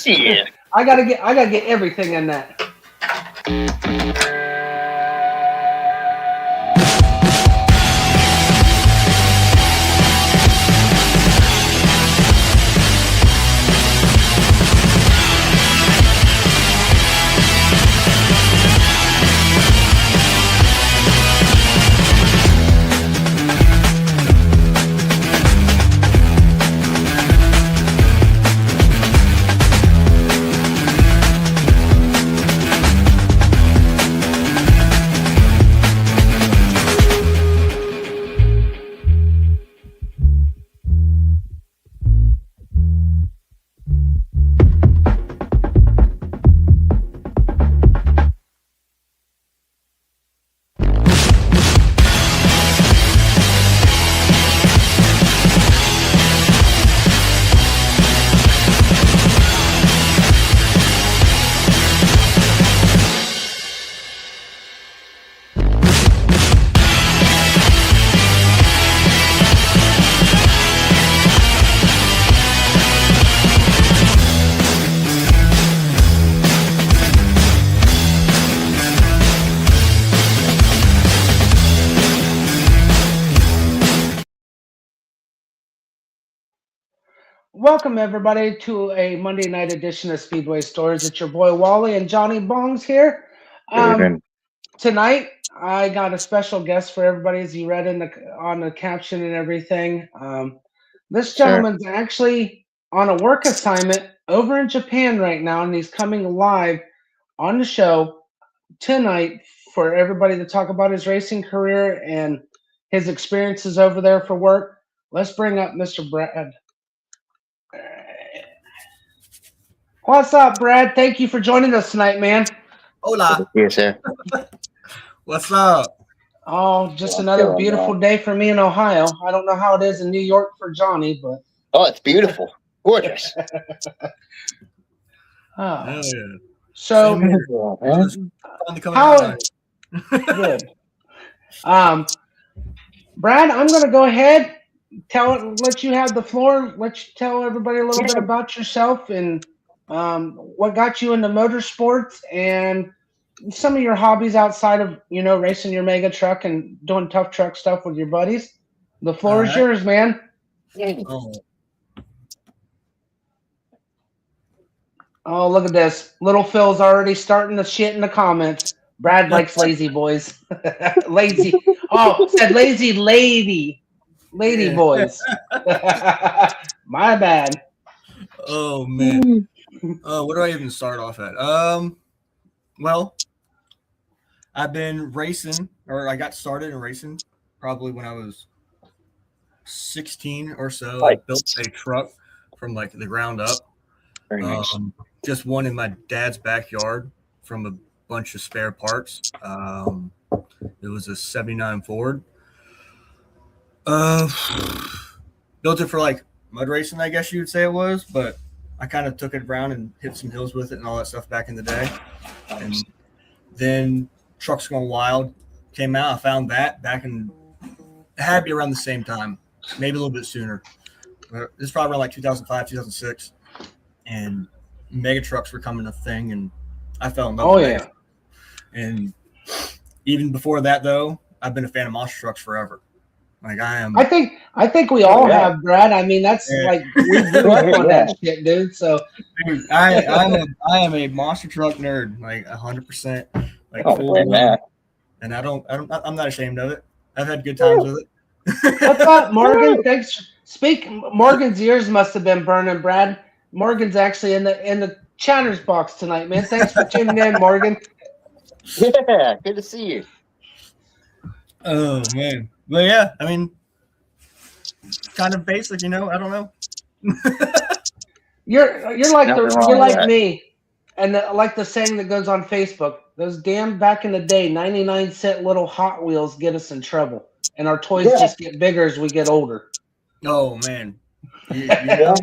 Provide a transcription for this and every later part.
Yeah. I gotta get everything in that. Welcome everybody to a Monday night edition of Speedway Stories. It's your boy Wally and Johnny Bongs here. Good evening. Tonight I got a special guest for everybody, as you read on the caption and everything. This Sure. gentleman's actually on a work assignment over in Japan right now, and he's coming live on the show tonight for everybody to talk about his racing career and his experiences over there for work. Let's bring up Mr. Brad. What's up, Brad? Thank you for joining us tonight, man. Hola. Yes, sir. What's up? Oh, just Well, another feeling beautiful day for me in Ohio. I don't know how it is in New York for Johnny, but Oh, it's beautiful. Gorgeous. oh. Hell yeah. So Same here. Yeah, It's fun to come how out. good. Brad, I'm gonna go ahead, let you have the floor, let you tell everybody a little bit about yourself and what got you into motorsports and some of your hobbies outside of, racing your mega truck and doing tough truck stuff with your buddies. The floor is All right. yours, man. Oh, Oh, look at this. Little Phil's already starting the shit in the comments. Brad likes lazy boys. Lazy. Oh, said lazy lady. Lady Yeah. boys. My bad. oh man. Where do I even start off at? Well, I've been racing, or I got started in racing probably when I was 16 or so. I built a truck from like the ground up. Very nice. Just one in my dad's backyard from a bunch of spare parts. It was a 79 Ford. Built it for like mud racing, I guess you would say it was, but I kind of took it around and hit some hills with it and all that stuff back in the day. And then Trucks Gone Wild came out. I found that back in, it had to be around the same time, maybe a little bit sooner. This is probably around like 2005, 2006. And mega trucks were coming a thing, and I fell in love with it. And even before that, though, I've been a fan of monster trucks forever. Like I am. I think we all have, Brad. I mean, that's like we grew up on that shit, dude. So Dude, I am a monster truck nerd, like 100%. Like and I'm not ashamed of it. I've had good times with it. What's up, Morgan? Thanks. Morgan's ears must have been burning, Brad. Morgan's actually in the chatter's box tonight, man. Thanks for tuning in, Morgan. Yeah, good to see you. Oh man, but yeah, I mean, kind of basic, I don't know. You're like me, and like the saying that goes on Facebook. Those damn back in the day 99-cent little Hot Wheels get us in trouble, and our toys just get bigger as we get older. Oh man, you know,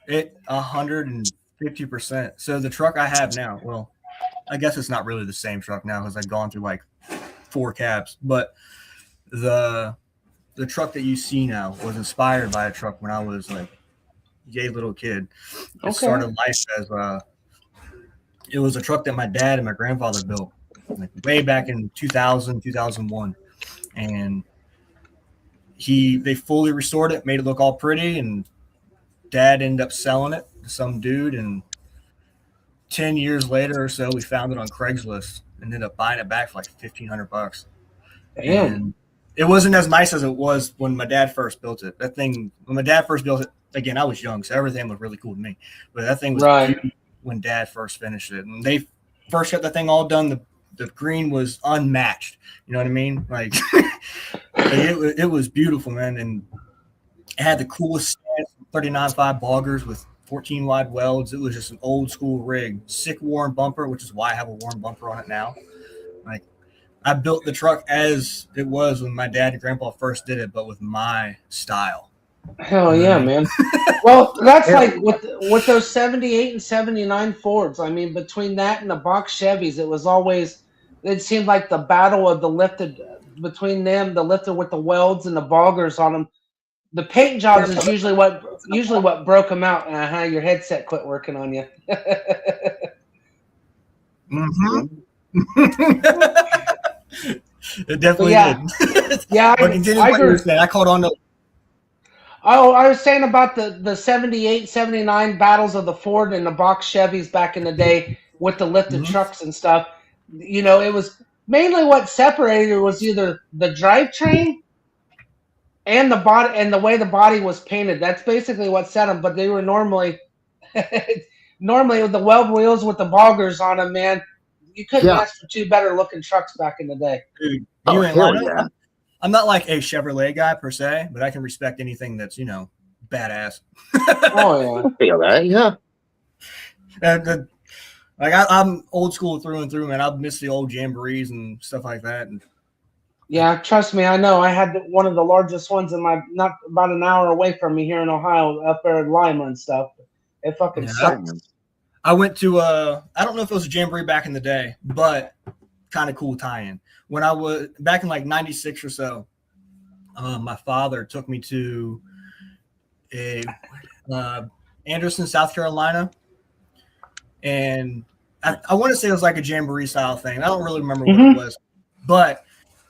it 150%. So the truck I have now, well, I guess it's not really the same truck now because I've gone through like 4 cabs, but the truck that you see now was inspired by a truck when I was like yay little kid. It Okay. started life as it was a truck that my dad and my grandfather built like way back in 2000, 2001. And they fully restored it, made it look all pretty, and dad ended up selling it to some dude. And 10 years later or so, we found it on Craigslist and ended up buying it back for like $1,500. Damn. And it wasn't as nice as it was when my dad first built it. When my dad first built it, again, I was young, so everything looked really cool to me. But that thing was beautiful when dad first finished it. And they first got the thing all done. The green was unmatched. You know what I mean? Like, it was beautiful, man. And it had the coolest 39.5 boggers with 14 wide welds. It was just an old school rig. Sick worn bumper, which is why I have a worn bumper on it now. Like, I built the truck as it was when my dad and grandpa first did it, but with my style. Hell yeah, man. Well, that's like with those 78 and 79 Fords. I mean, between that and the box Chevys, it seemed like the battle of the lifted between them, the lifted with the welds and the boggers on them. The paint jobs is usually what broke them out. Your headset quit working on you. It definitely did. Yeah, I caught on to. Oh, I was saying about the 78, 79 battles of the Ford and the box Chevys back in the day with the lifted trucks and stuff. You know, it was mainly what separated was either the drivetrain and the body and the way the body was painted. That's basically what set them. But they were normally with the weld wheels with the boggers on them, man. You couldn't ask for two better looking trucks back in the day. Dude, you ain't lying. I'm not like a Chevrolet guy per se, but I can respect anything that's, badass. Oh, yeah. I feel that, yeah. I'm old school through and through, man. I miss the old jamborees and stuff like that. And yeah, trust me, I know. I had one of the largest ones not about an hour away from me here in Ohio, up there in Lima and stuff. It fucking sucks. I went to I don't know if it was a jamboree back in the day, but kind of cool tie-in. When I was back in like 96 or so, my father took me to Anderson, South Carolina. And I want to say it was like a jamboree style thing. I don't really remember what it was. But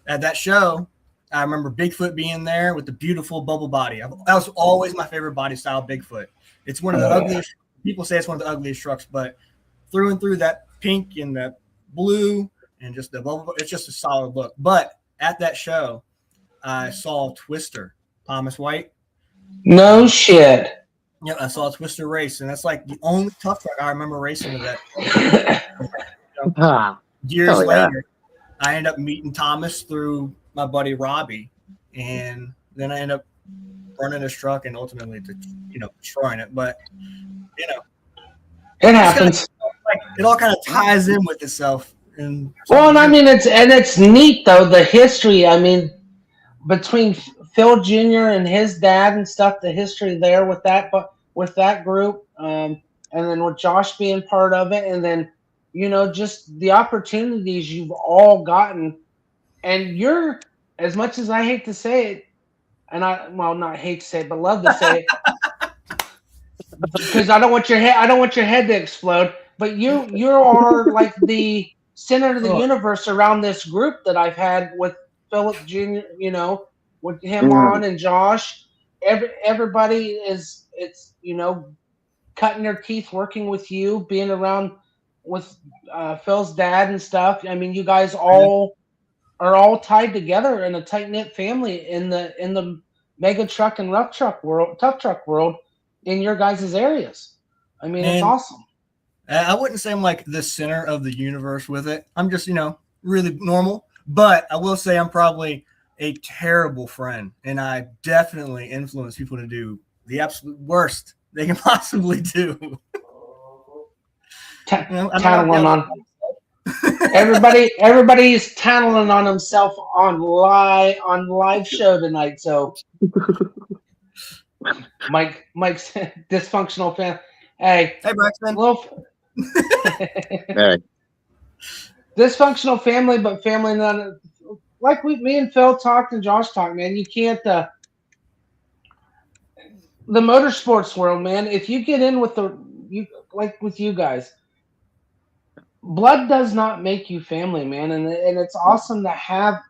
at that show, I remember Bigfoot being there with the beautiful bubble body. That was always my favorite body style, Bigfoot. It's one of the ugliest. People say it's one of the ugliest trucks, but through and through, that pink and that blue and just the bubble, it's just a solid look. But at that show, I saw Twister, Thomas White. No shit. Yeah, I saw a Twister race, and that's like the only tough truck I remember racing with that. Years later, I ended up meeting Thomas through my buddy Robbie, and then I ended up running his truck and ultimately, destroying it. But it happens. It all kind of ties in with itself. And I mean, it's neat though, the history. I mean, between Phil Jr. and his dad and stuff, the history there with that group, and then with Josh being part of it, and then just the opportunities you've all gotten, and you're, as much as I hate to say it, and not hate to say it, but love to say it, because I don't want your head to explode. But you are like the center of the universe around this group that I've had with Philip Jr., with him on and Josh. Everybody it's cutting their teeth working with you, being around with Phil's dad and stuff. I mean, you guys all are all tied together in a tight knit family in the mega truck and tough truck world in your guys' areas. I mean, it's awesome. I wouldn't say I'm like the center of the universe with it. I'm just, really normal. But I will say I'm probably a terrible friend, and I definitely influence people to do the absolute worst they can possibly do. Tattling on everybody's tattling on himself on live show tonight. So Mike's dysfunctional fan. Hey Braxton. Hey. Dysfunctional family, but family not like me and Phil talked and Josh talked, man. You can't the motorsports world, man. If you get in with with you guys, blood does not make you family, man, and it's awesome to have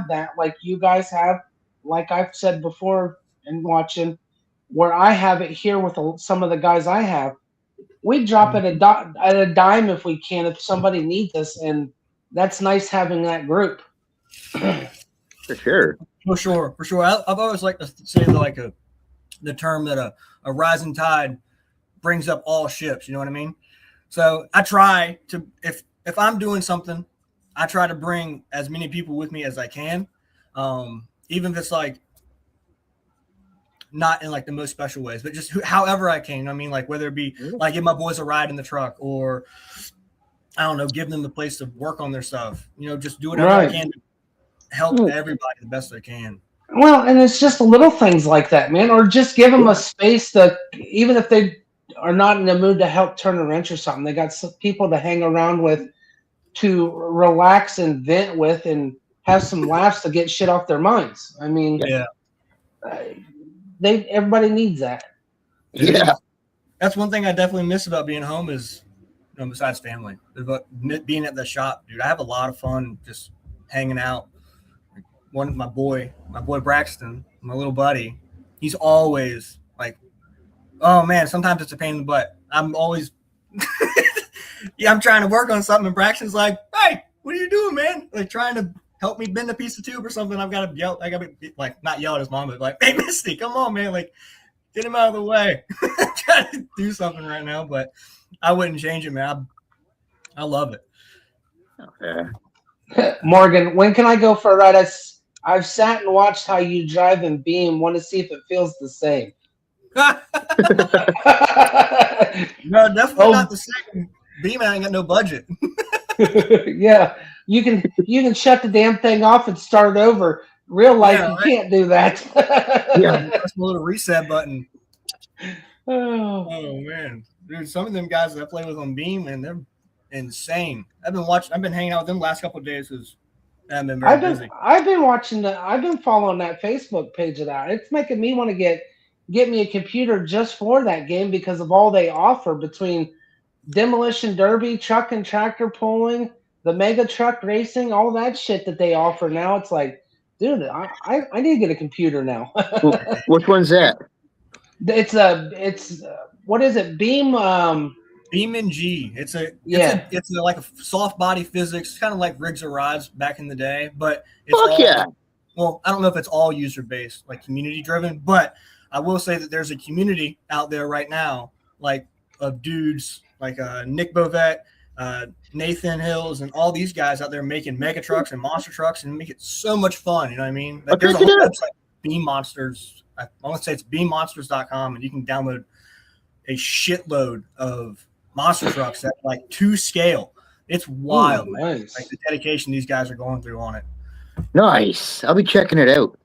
that like you guys have, like I've said before and watching, where I have it here with some of the guys I have. We drop at at a dime if we can, if somebody needs us, and that's nice having that group. For sure. For sure. I've always liked to say the term that a rising tide brings up all ships. You know what I mean? So I try to, if I'm doing something, I try to bring as many people with me as I can, even if it's like not in like the most special ways, but just however I can. You know what I mean? Like whether it be like give my boys a ride in the truck, or I don't know, give them the place to work on their stuff. You know, just do whatever I can to help everybody the best I can. Well, and it's just little things like that, man, or just give them a space that even if they are not in the mood to help turn a wrench or something, they got some people to hang around with, to relax and vent with, and have some laughs to get shit off their minds. I mean, everybody needs that. Yeah. That's one thing I definitely miss about being home is, you know, besides family, but being at the shop, dude. I have a lot of fun just hanging out. My boy Braxton, my little buddy, he's always like, oh man, sometimes it's a pain in the butt. I'm always I'm trying to work on something, and Braxton's like, hey, what are you doing, man? Like trying to help me bend a piece of tube or something. I gotta like not yell at his mom, but like, hey Misty, come on, man, like get him out of the way. I'm trying to do something right now, but I wouldn't change it, man. I love it. Yeah. Morgan, when can I go for a ride? I've sat and watched how you drive and beam. Want to see if it feels the same. No, definitely not the same. Beam ain't got no budget. Yeah, you can shut the damn thing off and start over. Real life, you can't do that. Yeah, press the little reset button. Oh man, dude, some of them guys that I play with on Beam, man, they're insane. I've been hanging out with them last couple of days because I've been very busy. I've been following that Facebook page of that. It's making me want to get me a computer just for that game because of all they offer between demolition derby, truck and tractor pulling, the mega truck racing, all that shit that they offer now. It's like, dude, I need to get a computer now. Which one's that? It's what is it? Beam. Beam and G. It's like a soft body physics, kind of like Rigs or Rods back in the day, but it's well, I don't know if it's all user based, like community driven, but I will say that there's a community out there right now, like of dudes like Nick Bovette, Nathan Hills, and all these guys out there making mega trucks and monster trucks and make it so much fun. You know what I mean? Like there's a whole website, Beam Monsters. I want to say it's beammonsters.com, and you can download a shitload of monster trucks at like 2 scale. It's wild. Ooh, nice. Like the dedication these guys are going through on it. Nice. I'll be checking it out.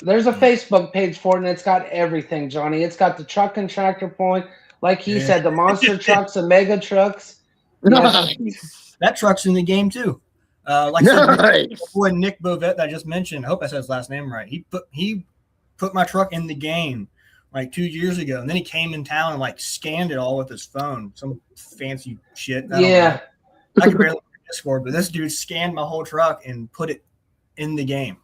There's a Facebook page for it, and it's got everything, Johnny. It's got the truck and tractor pulling, like he said, the monster trucks and mega trucks. Nice. That truck's in the game too. Like I said, boy Nick Bovette that I just mentioned. I hope I said his last name right. He put my truck in the game like 2 years ago, and then he came in town and like scanned it all with his phone, some fancy shit. I could barely Discord, but this dude scanned my whole truck and put it in the game.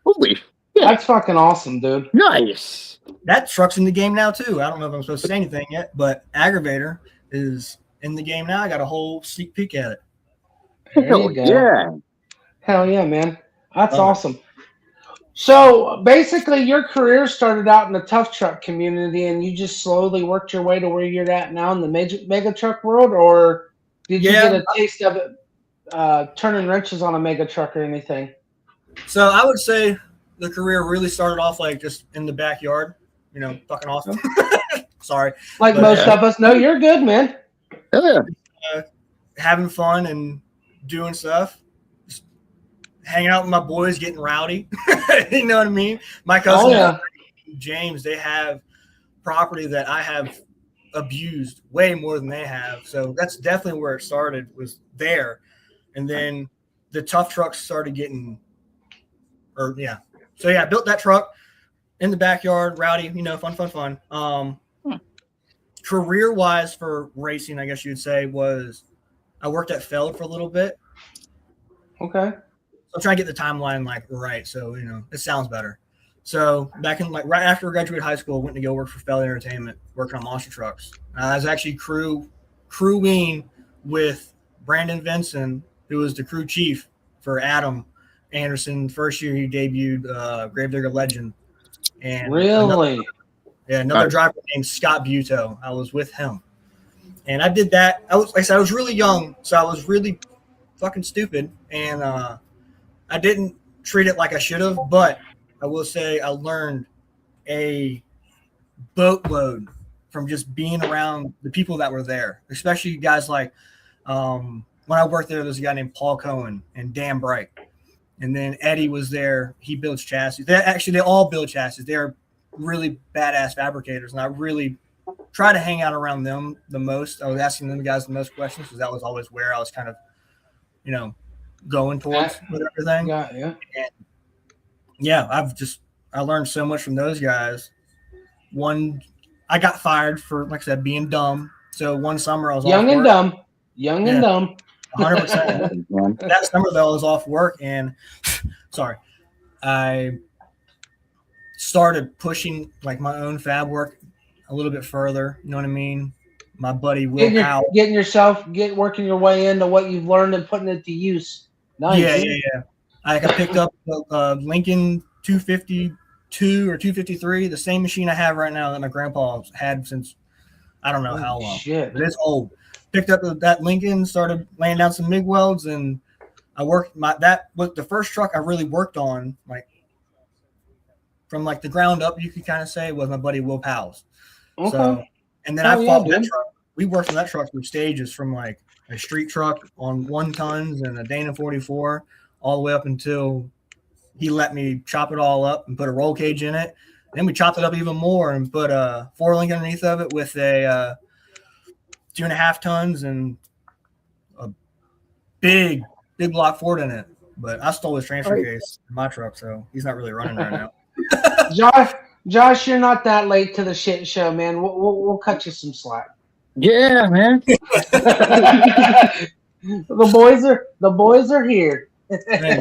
Holy shit. That's fucking awesome, dude. Nice. That truck's in the game now too. I don't know if I'm supposed to say anything yet, but Aggravator is in the game now. I got a whole sneak peek at it. There you go. Hell yeah, man. That's awesome. So basically, your career started out in the tough truck community, and you just slowly worked your way to where you're at now in the mega truck world, or did you get a taste of it turning wrenches on a mega truck or anything? So I would say the career really started off like just in the backyard, you know, fucking off. Sorry. Like most of us. No, you're good, man. Having fun and doing stuff. Hanging out with my boys, getting rowdy. You know what I mean? My cousin James, they have property that I have abused way more than they have. So that's definitely where it started, was there. And then the tough trucks started getting, So I built that truck. in the backyard, rowdy, fun. Career-wise for racing, I guess you'd say, was I worked at Feld for a little bit. Okay. I'm trying to get the timeline right, so it sounds better. So back in right after I graduated high school, I went to go work for Feld Entertainment, working on monster trucks. I was actually crewing with Brandon Vinson, who was the crew chief for Adam Anderson. First year he debuted Gravedigger Legend, and Really? another driver named Scott Buto. I was with him, and I did that. I was really young, so I was really fucking stupid, and I didn't treat it like I should have, but I will say I learned a boatload from just being around the people that were there, especially guys like when I worked there was a guy named Paul Cohen and Dan Bright, and then Eddie was there. He builds chassis. They all build chassis. They're really badass fabricators, and I really try to hang out around them the most. I was asking them guys the most questions because that was always where I was kind of going towards with everything. Yeah. And yeah, I learned so much from those guys. I got fired for, like I said, being dumb. So one summer I was young off and work. dumb. Young and dumb. 100%. That summer though, I was off work, and I started pushing my own fab work a little bit further. You know what I mean? My buddy Will Powell. Working your way into what you've learned and putting it to use. Nice. Yeah. I picked up a Lincoln 252 or 253, the same machine I have right now that my grandpa had since I don't know how long. Shit. But it's old. Picked up that Lincoln, started laying down some MIG welds, and I worked that was the first truck I really worked on, from the ground up, you could kind of say, was my buddy Will Powell's. Okay. So, and then I fought that truck. We worked on that truck through stages from a street truck on 1 tons and a Dana 44 all the way up until he let me chop it all up and put a roll cage in it. Then we chopped it up even more and put a 4-link underneath of it with a 2.5 tons and a big block Ford in it. But I stole his transfer case in my truck, so he's not really running right now. Josh, you're not that late to the shit show, man. We'll cut you some slack. Yeah, man. The boys are here. I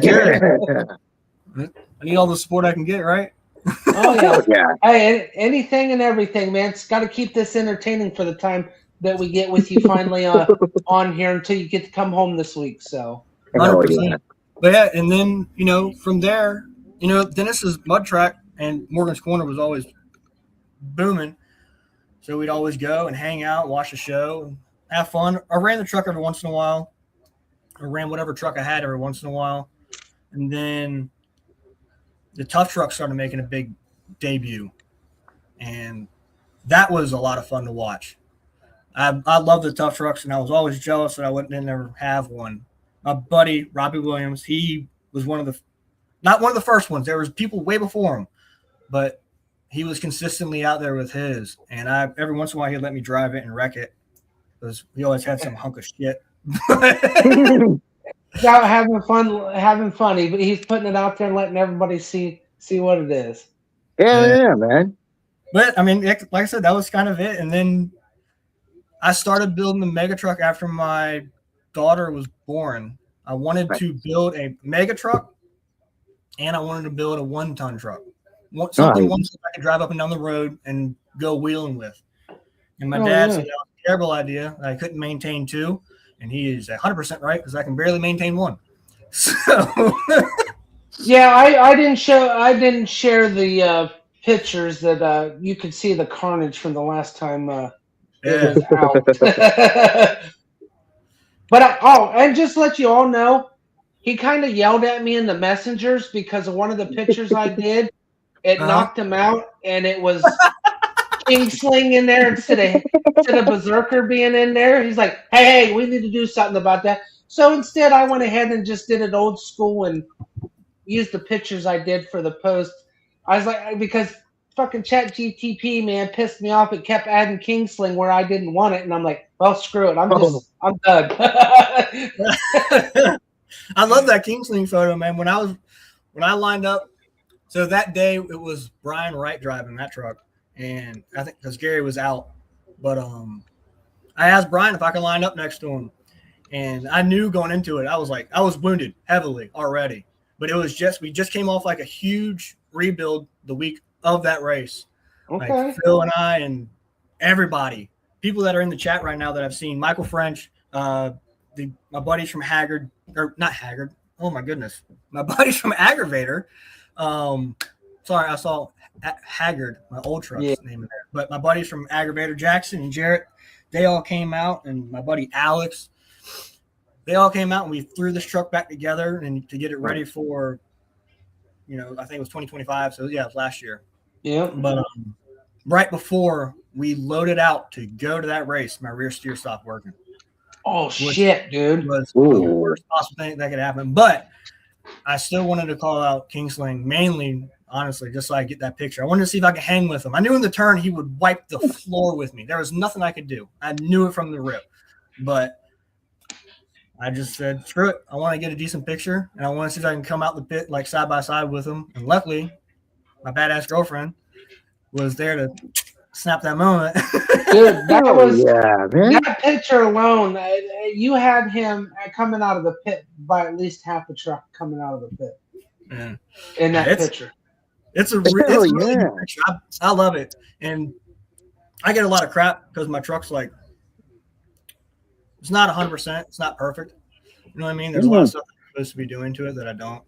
need all the support I can get, right? Oh yeah. Hey, anything and everything, man. It's got to keep this entertaining for the time that we get with you finally on here until you get to come home this week. So 100%. But yeah, and then from there, Dennis's mud track and Morgan's Corner was always booming. So we'd always go and hang out, watch the show, and have fun. I ran the truck every once in a while. I ran whatever truck I had every once in a while. And then the tough truck started making a big debut. And that was a lot of fun to watch. I love the tough trucks, and I was always jealous that I didn't ever have one. My buddy, Robbie Williams, he was not one of the first ones. There was people way before him, but he was consistently out there with his. And every once in a while, he'd let me drive it and wreck it because he always had some hunk of shit. Yeah, having fun. But he's putting it out there and letting everybody see what it is. Yeah, man. But I mean, like I said, that was kind of it. And then I started building the mega truck after my daughter was born. I wanted to build a mega truck, and I wanted to build a 1-ton truck. Something I could drive up and down the road and go wheeling with. And my dad said that was a terrible idea. I couldn't maintain 2, and he is 100% right because I can barely maintain 1. So yeah, I didn't share the pictures that you could see the carnage from the last time it was out. But and just to let you all know, he kind of yelled at me in the messengers because of one of the pictures I did. It knocked him out, and it was King Sling in there instead of Berserker being in there. He's like, hey, we need to do something about that. So instead, I went ahead and just did it old school and used the pictures I did for the post. I was like, because fucking ChatGTP, man, pissed me off. It kept adding King Sling where I didn't want it, and I'm like, well, screw it. I'm done. I love that King Sling photo, man. When I lined up So that day it was Brian Wright driving that truck, and I think because Gary was out, but I asked Brian if I could line up next to him, and I knew going into it I was wounded heavily already, but it was we just came off like a huge rebuild the week of that race. Okay. Like Phil and I and everybody, people that are in the chat right now that I've seen, Michael French, my buddies from Haggard, or not Haggard. Oh my goodness, my buddies from Aggravator. Sorry, I saw Haggard, my old truck's name in there. But my buddies from Aggravator, Jackson and Jarrett, they all came out, and my buddy Alex, they all came out, and we threw this truck back together and to get it ready for, I think it was 2025. So yeah, it was last year. Yeah. But right before we loaded out to go to that race, my rear steer stopped working. Oh shit, dude! Was the worst possible thing that could happen. But I still wanted to call out Kingsling, mainly, honestly, just so I get that picture. I wanted to see if I could hang with him. I knew in the turn he would wipe the floor with me. There was nothing I could do. I knew it from the rip. But I just said, screw it. I want to get a decent picture, and I want to see if I can come out the pit like side by side with him. And luckily, my badass girlfriend was there to snap that moment. Dude, that was man. That picture alone. You had him coming out of the pit by at least half a truck coming out of the pit. Yeah. In that picture, it's a really good picture. I love it, and I get a lot of crap because my truck's like it's not 100%. It's not perfect. You know what I mean? There's a lot of stuff I'm supposed to be doing to it that I don't,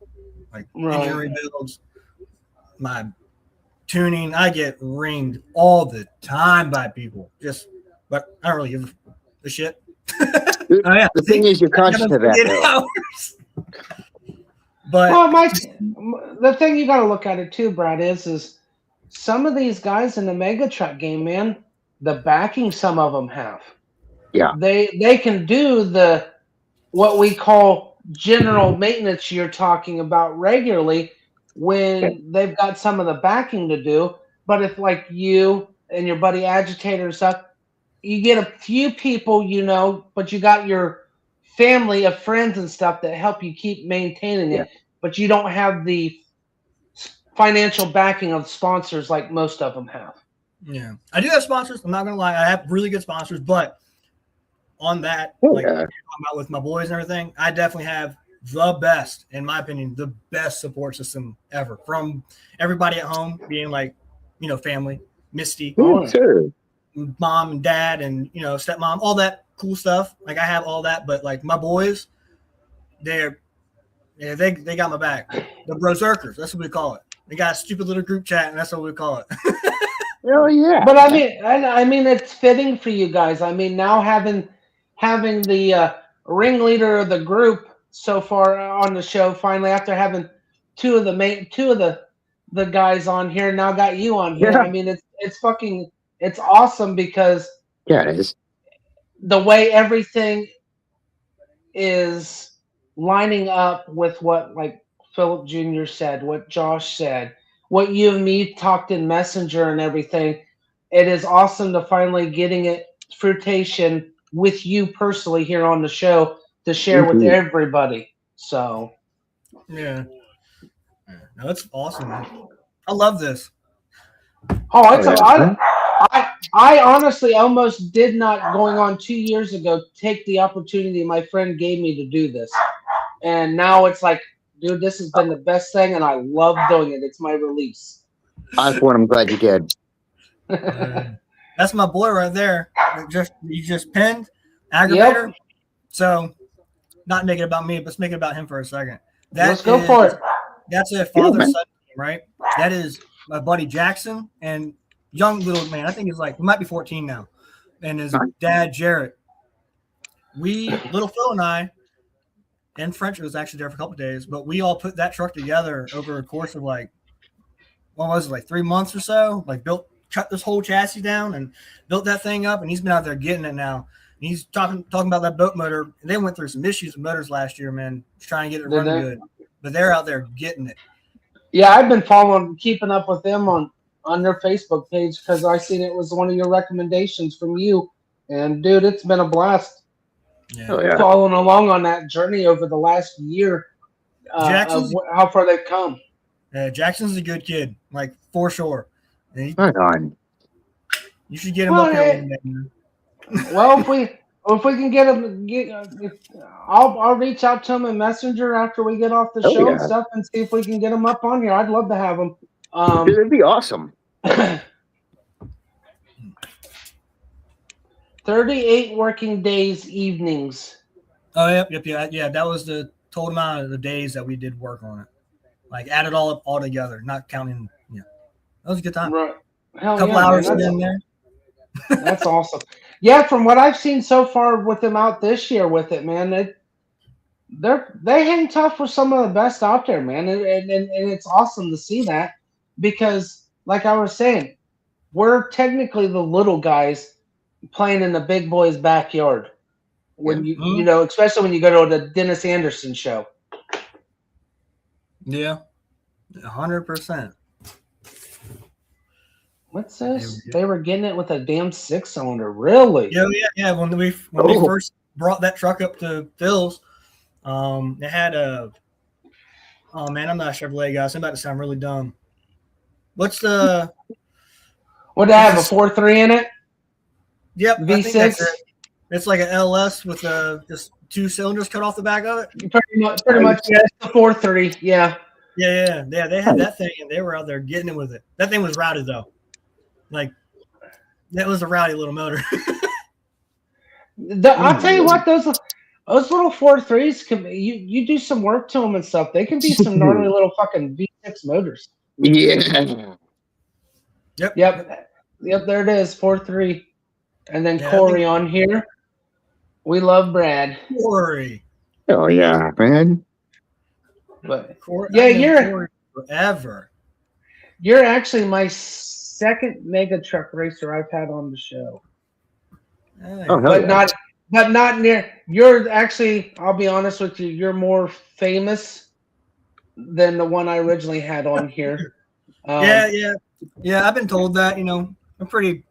like engine rebuilds, my tuning. I get ringed all the time by people. But I don't really give a shit. The thing is, you're conscious of that. But the thing you got to look at it too, Brad, is some of these guys in the mega truck game, man, the backing some of them have. Yeah, they can do what we call general maintenance you're talking about regularly when they've got some of the backing to do. But if like you and your buddy Agitator and stuff, you get a few people, but you got your family of friends and stuff that help you keep maintaining it, but you don't have the financial backing of sponsors like most of them have. Yeah, I do have sponsors. I'm not going to lie. I have really good sponsors, but on that, I'm out with my boys and everything, I definitely have the best, in my opinion, the best support system ever. From everybody at home being like, family, Misty, mom and dad, and stepmom, all that cool stuff. Like I have all that, but like my boys, they got my back. The Berserkers, that's what we call it. They got a stupid little group chat, and that's what we call it. Oh yeah. But I mean, it's fitting for you guys. I mean, now having the ringleader of the group so far on the show, finally after having two of the guys on here, now got you on here. Yeah. I mean, it's awesome because it is the way everything is lining up with what like Philip Jr. said, what Josh said, what you and me talked in Messenger and everything. It is awesome to finally getting it fruition with you personally here on the show to share with everybody. So yeah, no, it's awesome, man. I love this. I honestly almost did not, going on 2 years ago, take the opportunity my friend gave me to do this. And now it's like, dude, this has been the best thing, and I love doing it. It's my release. I'm glad you did. That's my boy right there. He just pinned Aggravator. Yep. So, not make it about me, but let's make it about him for a second. Let's go for it. That's a father-son team, right? That is my buddy Jackson and young little man. I think he's he might be 14 now. And his dad, Jarrett. Little Phil and I, and French was actually there for a couple of days, but we all put that truck together over a course of 3 months or so. Cut this whole chassis down and built that thing up, and he's been out there getting it now. And he's talking about that boat motor. And they went through some issues with motors last year, man, trying to get it running good. But they're out there getting it. Yeah, I've been keeping up with them on their Facebook page because I seen it was one of your recommendations from you. And, dude, it's been a blast following along on that journey over the last year of how far they've come. Jackson's a good kid, like for sure. Right on. You should get him up here one day, man. Well, if we can get him, I'll reach out to him in Messenger after we get off the show and stuff, and see if we can get him up on here. I'd love to have him. Dude, it'd be awesome. 38 working days, evenings. Oh, yep. Yeah. That was the total amount of the days that we did work on it. Like add it all up all together, not counting. Yeah, that was a good time. Right. A couple hours in there. That's awesome. Yeah, from what I've seen so far with them out this year with it, man, they hang tough with some of the best out there, man, and it's awesome to see that because, like I was saying, we're technically the little guys playing in the big boys' backyard. When you know, especially when you go to the Dennis Anderson show. Yeah, 100%. What's this? They were getting it with a damn 6-cylinder. Really? Yeah. When we first brought that truck up to Phil's, it had a. Oh man, I'm not a Chevrolet guy. So I'm about to sound really dumb. What's the? Would it have a 4.3 in it? Yep, V6. It's like an LS with just 2 cylinders cut off the back of it. Pretty much. Yeah, it's the 4.3. Yeah. Yeah. They had that thing, and they were out there getting it with it. That thing was rowdy though. Like that was a rowdy little motor. I'll tell you what, those little 4.3s can be, you do some work to them and stuff. They can be some gnarly little fucking V6 motors. Yeah. Yep. There it is, 4.3, and then Corey on here. We love Brad. Corey. Oh yeah, man. But Corey, you're forever. You're actually my second mega truck racer I've had on the show. But not near. You're actually, I'll be honest with you, you're more famous than the one I originally had on here. Yeah. I've been told that. You know, I'm pretty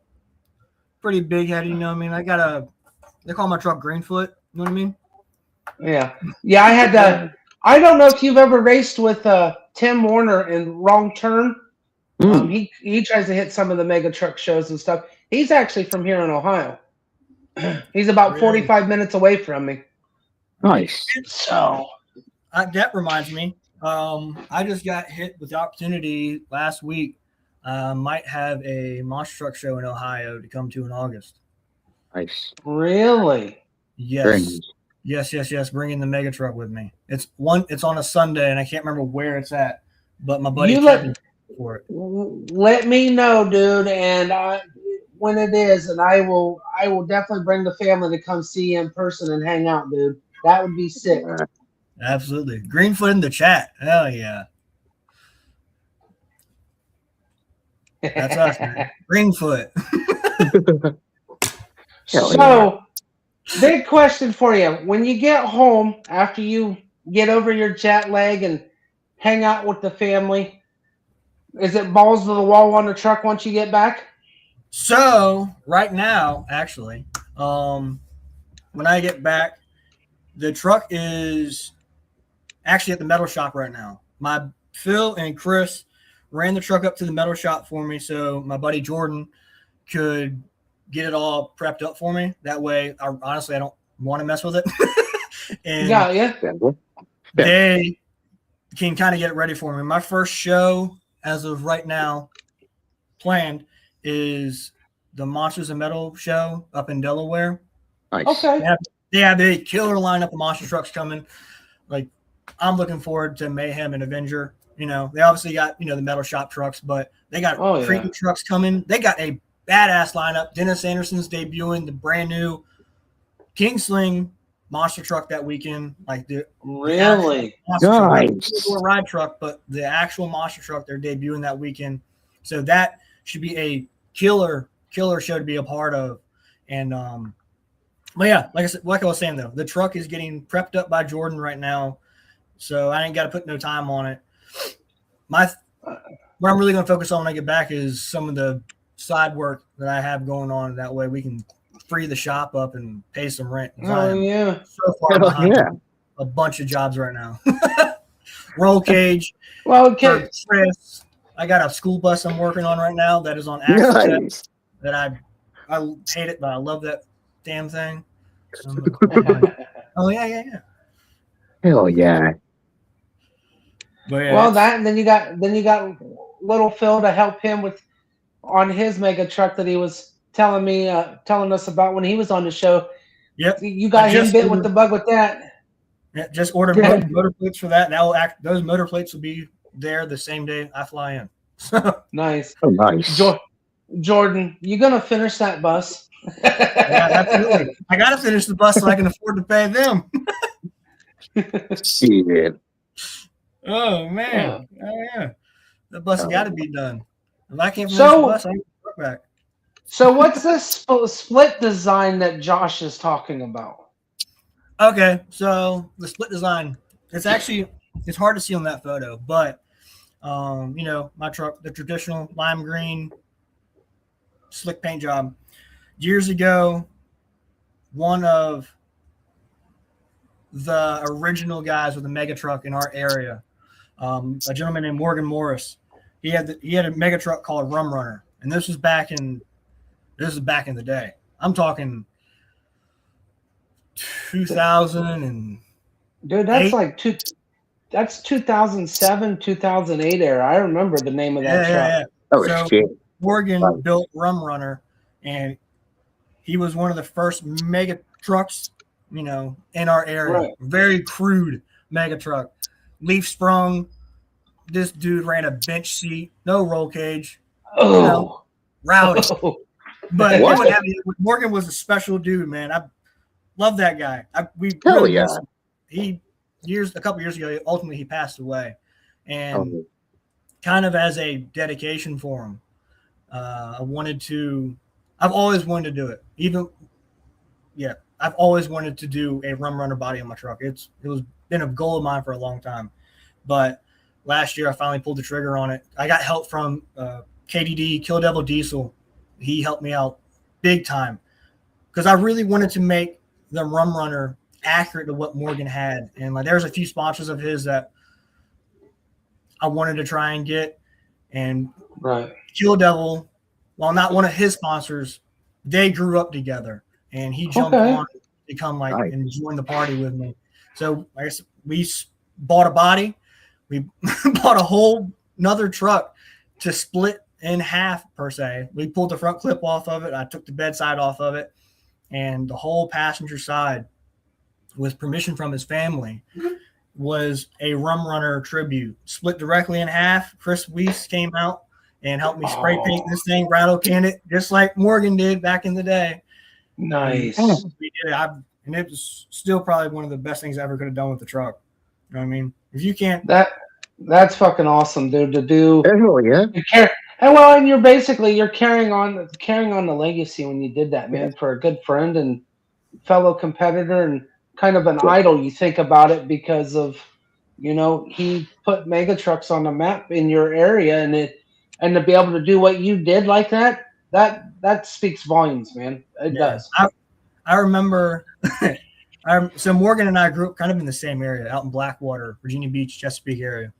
big headed. You know what I mean? They call my truck Greenfoot. You know what I mean? Yeah. I had to. I don't know if you've ever raced with Tim Warner in Wrong Turn. He tries to hit some of the mega truck shows and stuff. He's actually from here in Ohio. He's about 45 minutes away from me. Nice. So that reminds me. I just got hit with the opportunity last week. Might have a monster truck show in Ohio to come to in August. Nice. Really? Yes. Yes. Bringing the mega truck with me. It's on a Sunday, and I can't remember where it's at. But my buddy for it. Let me know, dude, and when it is, and I will definitely bring the family to come see you in person and hang out, dude. That would be sick. Absolutely. Greenfoot in the chat. Hell yeah. That's us, man. Greenfoot. So, big question for you. When you get home, after you get over your jet lag and hang out with the family, is it balls to the wall on the truck once you get back? So, right now, actually, when I get back, the truck is actually at the metal shop right now. My Phil and Chris ran the truck up to the metal shop for me so my buddy Jordan could get it all prepped up for me. That way, honestly, I don't want to mess with it. And they can kind of get it ready for me. My first show, as of right now, planned is the Monsters of Metal show up in Delaware. Nice. Okay. They have a killer lineup of monster trucks coming. Like, I'm looking forward to Mayhem and Avenger. You know, they obviously got, the metal shop trucks, but they got Cretan trucks coming. They got a badass lineup. Dennis Anderson's debuting the brand new Kingsling monster truck that weekend. Like really nice ride truck, but the actual monster truck they're debuting that weekend. So that should be a killer show to be a part of. And but yeah, like I was saying though, the truck is getting prepped up by Jordan right now, so I ain't got to put no time on it. What I'm really going to focus on when I get back is some of the side work that I have going on. That way we can free the shop up and pay some rent. Oh yeah, so far behind a bunch of jobs right now. roll cage. Well, okay. For Chris, I got a school bus I'm working on right now that is on axle Nice. that I hate it, but I love that damn thing. Oh yeah. Hell yeah. But yeah, Well, that and then you got little Phil to help him with on his mega truck that he was telling us about when he was on the show. Yep. You got him bit with the bug with that. Yeah, just ordered motor plates for that. Now those motor plates will be there the same day I fly in. Nice. Oh, nice. Jordan, you gonna finish that bus? Yeah, absolutely. I gotta finish the bus so I can afford to pay them. Shit. Oh man. Oh yeah. The bus got to be done. If I can't finish the bus, I can go back. So what's this split design that Josh is talking about? Okay, so the split design, it's hard to see on that photo, but my truck, the traditional lime green slick paint job. Years ago, one of the original guys with a mega truck in our area, a gentleman named Morgan Morris, he had a mega truck called Rum Runner, and this is back in the day. I'm talking 2000 and dude, that's 2007, 2008 era. I remember the name of that truck. Yeah. Oh, so shit. Morgan built Rum Runner, and he was one of the first mega trucks, in our area. Right. Very crude mega truck, leaf sprung. This dude ran a bench seat, no roll cage. Rowdy. But Morgan was a special dude, man. I love that guy. A couple years ago, ultimately he passed away, and kind of as a dedication for him, I've always wanted to do it. I've always wanted to do a Rum Runner body on my truck. It was been a goal of mine for a long time, but last year I finally pulled the trigger on it. I got help from KDD, Kill Devil Diesel. He helped me out big time because I really wanted to make the Rum Runner accurate to what Morgan had. And there's a few sponsors of his that I wanted to try and get. And Kill Devil, while not one of his sponsors, they grew up together. And he jumped on to become and join the party with me. So I guess we bought a body. We bought a whole another truck to split in half, per se. We pulled the front clip off of it. I took the bedside off of it, and the whole passenger side, with permission from his family, was a Rum Runner tribute. Split directly in half. Chris Weiss came out and helped me spray paint this thing, rattle can it, just like Morgan did back in the day. Nice. We did it. And it was still probably one of the best things I ever could have done with the truck. You know what I mean? If you can't, that's fucking awesome, dude. To do, and you're carrying on the legacy when you did that, man, for a good friend and fellow competitor and kind of an idol. You think about it because of, he put mega trucks on the map in your area, and to be able to do what you did like that speaks volumes, man. It does. I remember. So Morgan and I grew up kind of in the same area, out in Blackwater, Virginia Beach, Chesapeake area.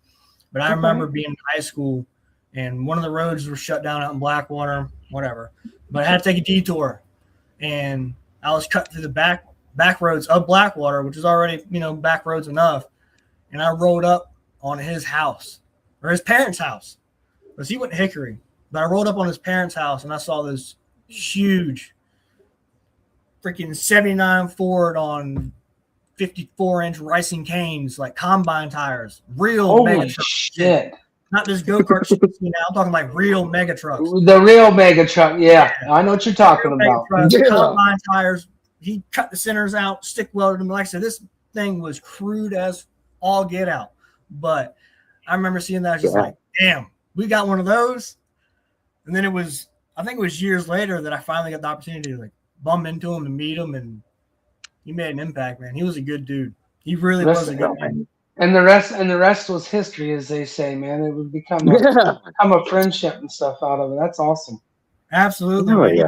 But I remember being in high school, and one of the roads was shut down out in Blackwater, whatever. But I had to take a detour, and I was cut through the back roads of Blackwater, which is already back roads enough. And I rode up on his house, or his parents' house, because he went to Hickory. But I rolled up on his parents' house, and I saw this huge freaking 79 Ford on 54-inch racing canes, like combine tires, real mega trucks. Shit. Not this go-kart shit you now. I'm talking real mega trucks. The real mega truck, yeah. I know what you're talking about. Combine tires. He cut the centers out, stick welded them. Like I said, this thing was crude as all get out. But I remember seeing that, just like, damn, we got one of those. And then I think it was years later that I finally got the opportunity to bump into him and meet him, and he made an impact, man. He was a good dude. He really was a good man. And the rest was history, as they say, man. It would become a friendship and stuff out of it. That's awesome. Absolutely.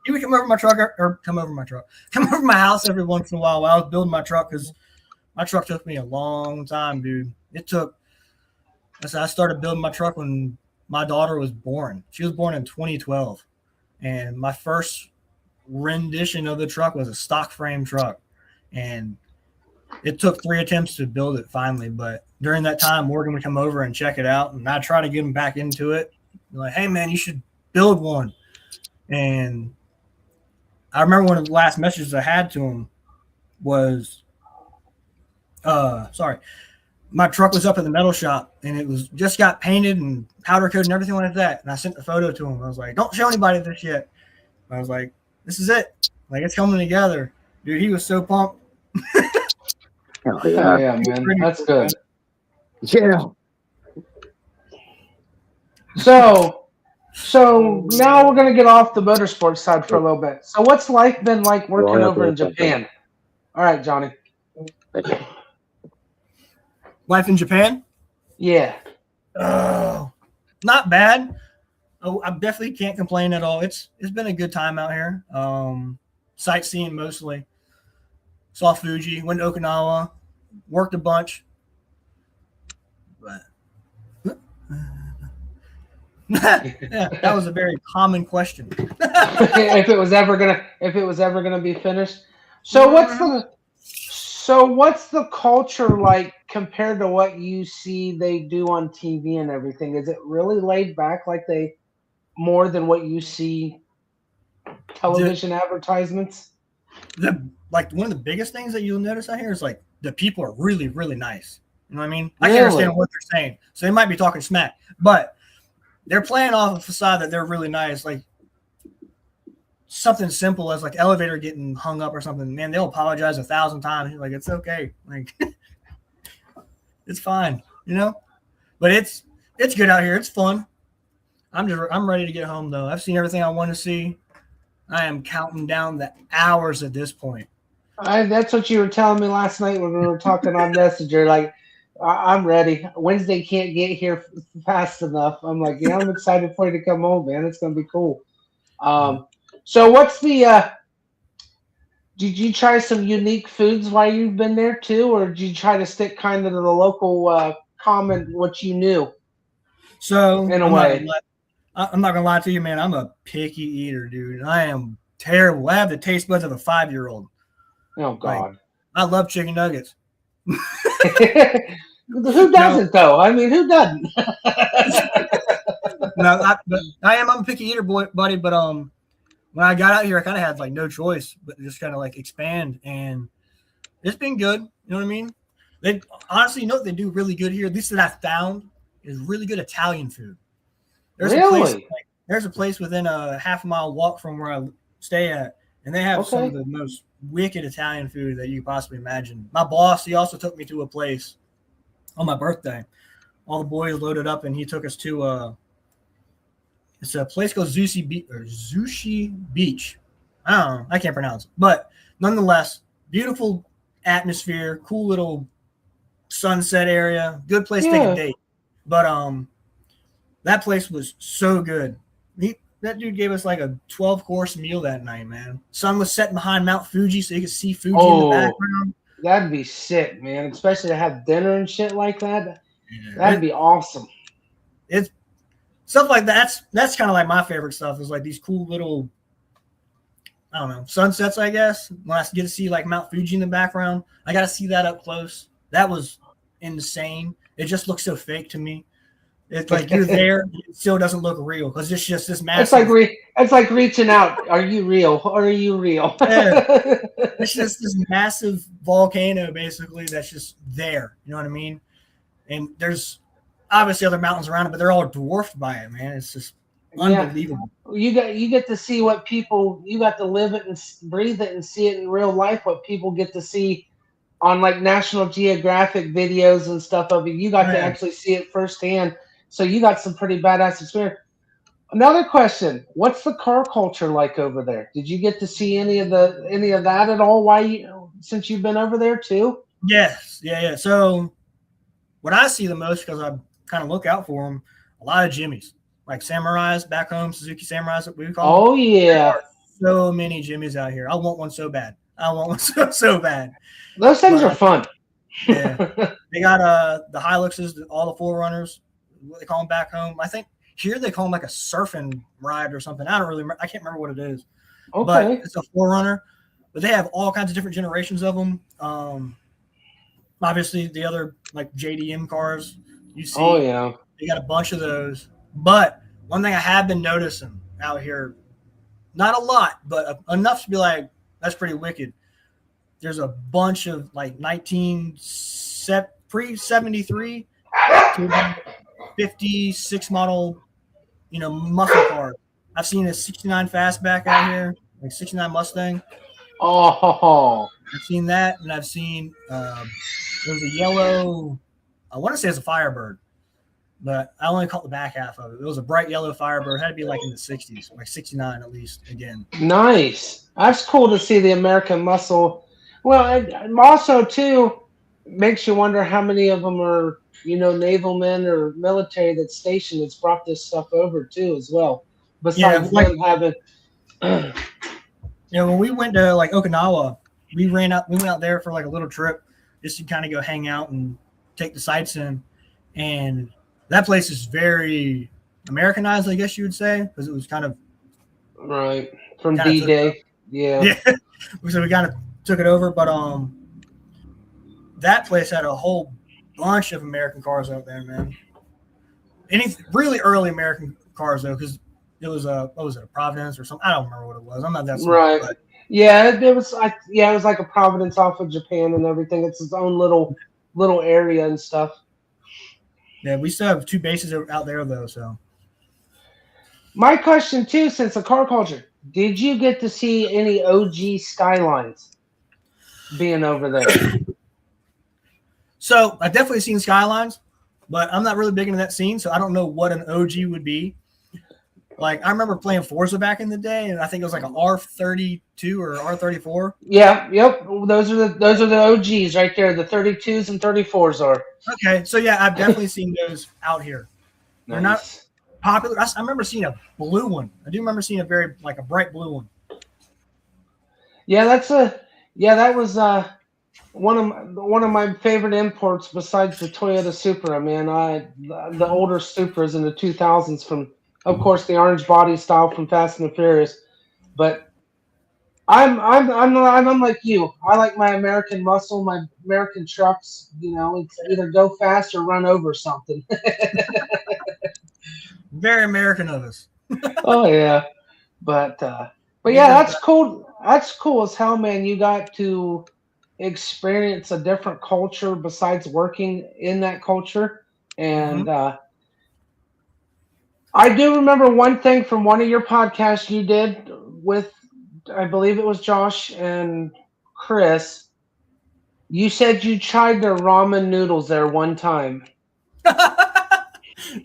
He would come over my house every once in a while I was building my truck, because my truck took me a long time, dude. It took I started building my truck when my daughter was born. She was born in 2012, and my first rendition of the truck was a stock frame truck, and it took 3 attempts to build it finally. But during that time, Morgan would come over and check it out, and I try to get him back into it. Like, hey man, you should build one. And I remember one of the last messages I had to him was, my truck was up in the metal shop and it was just got painted and powder coated and everything like that. And I sent the photo to him. I was like, don't show anybody this yet. I was like, this is it. Like, it's coming together. Dude, he was so pumped. Oh, yeah, man. That's good. Yeah. So now we're going to get off the motorsports side for a little bit. So what's life been like working over in Japan? All right, Johnny. Life in Japan? Yeah. Oh, not bad. Oh, I definitely can't complain at all. It's been a good time out here. Sightseeing mostly. Saw Fuji, went to Okinawa, worked a bunch. But yeah, that was a very common question. if it was ever gonna be finished. So what's the culture like compared to what you see they do on TV and everything? Is it really laid back like more than what you see television advertisements? One of the biggest things that you'll notice out here is like the people are really, really nice. You know what I mean? I Really? can't understand what they're saying. So they might be talking smack, but they're playing off a facade that they're really nice. Like something simple as like elevator getting hung up or something, man, they'll apologize 1,000 times. You're like, it's okay. Like it's fine, you know? But it's good out here. It's fun. I'm ready to get home though. I've seen everything I want to see. I am counting down the hours at this point. That's what you were telling me last night when we were talking on Messenger. Like, I'm ready. Wednesday can't get here fast enough. I'm like, yeah, I'm excited for you to come home, man. It's gonna be cool. So what's the? Did you try some unique foods while you've been there too, or did you try to stick kind of to the local common what you knew? So in a way, I'm not gonna lie to you, man. I'm a picky eater, dude. I am terrible. I have the taste buds of a 5-year-old. Oh God! Like, I love chicken nuggets. Who doesn't though? I mean, who doesn't? No, I'm a picky eater, buddy. But when I got out here, I kind of had like no choice, but just kind of like expand, and it's been good. You know what I mean? They honestly, you know what they do really good here, at least that I found, is really good Italian food. There's a place within a half-mile walk from where I stay at, and they have some of the most wicked Italian food that you could possibly imagine. My boss, he also took me to a place on my birthday. All the boys loaded up, and he took us to it's a place called Zushi Beach. I don't know. I can't pronounce it. But nonetheless, beautiful atmosphere, cool little sunset area, good place to take a date. But that place was so good. That dude gave us like a 12-course meal that night, man. Sun was setting behind Mount Fuji, so you could see Fuji in the background. That'd be sick, man. Especially to have dinner and shit like that. Yeah, that'd be awesome. It's stuff like that. That's kind of like my favorite stuff. Is like these cool little, I don't know, sunsets. I guess when I get to see like Mount Fuji in the background, I got to see that up close. That was insane. It just looks so fake to me. It's like you're there, it still doesn't look real because it's just this massive. It's like reaching out. Are you real? Or are you real? Yeah. It's just this massive volcano, basically, that's just there. You know what I mean? And there's obviously other mountains around it, but they're all dwarfed by it, man. It's just unbelievable. Yeah. You get to see what people. You got to live it and breathe it and see it in real life. What people get to see on like National Geographic videos and stuff of it. You got to actually see it firsthand. So you got some pretty badass experience. Another question: what's the car culture like over there? Did you get to see any of that at all? Since you've been over there too? Yes, yeah. So what I see the most, because I kind of look out for them, a lot of Jimmys, like Samurais back home, Suzuki Samurais that we call them. Oh yeah, there are so many Jimmys out here. I want one so bad. I want one so bad. Those things are fun. Yeah, they got the Hiluxes, all the 4Runners. what they call them back home. I think here they call them like a surfing ride or something. I don't really remember. I can't remember what it is. Okay. But it's a 4Runner. But they have all kinds of different generations of them. Obviously, the other like JDM cars you see. Oh yeah. They got a bunch of those. But one thing I have been noticing out here, not a lot, but enough to be like, that's pretty wicked. There's a bunch of like pre-73 to 56 model, muscle cars. I've seen a 69 fastback out here, like 69 Mustang. Oh. I've seen that, and I've seen there's a yellow. I want to say it's a Firebird, but I only caught the back half of it. It was a bright yellow Firebird. It had to be like in the 60s, like 69 at least. Again, Nice. That's cool to see the American muscle. Well, and also too makes you wonder how many of them are naval men or military that's stationed that's brought this stuff over too as well. Besides them having. When we went to like Okinawa, we went out there for like a little trip just to kind of go hang out and take the sights in. And that place is very Americanized, I guess you would say, because it was kind of right from D-Day. Yeah. So we kind of took it over, but that place had a whole bunch of American cars out there, man. Really early American cars though, because it was a Providence or something. I don't remember what it was. I'm not that smart. Right. But. Yeah, it was. It was like a Providence off of Japan and everything. It's its own little area and stuff. Yeah, we still have 2 bases out there though. So, my question too, since the car culture, did you get to see any OG Skylines being over there? So I definitely seen Skylines, but I'm not really big into that scene, so I don't know what an OG would be. Like I remember playing Forza back in the day, and I think it was like an R32 or R34. Yeah, yep. Those are the OGs right there. The 32s and 34s are. Okay, so yeah, I've definitely seen those out here. Nice. They're not popular. I remember seeing a blue one. I do remember seeing a bright blue one. Yeah, that was one of my favorite imports besides the Toyota Supra. Man, the older Supras in the 2000s from. Of course, the orange body style from Fast and the Furious, but I'm like you. I like my American muscle, my American trucks. It's either go fast or run over something. Very American of us. Oh yeah, but yeah, that's cool. That's cool as hell, man. You got to experience a different culture besides working in that culture, and. I do remember one thing from one of your podcasts you did with, I believe it was Josh and Chris. You said you tried their ramen noodles there one time.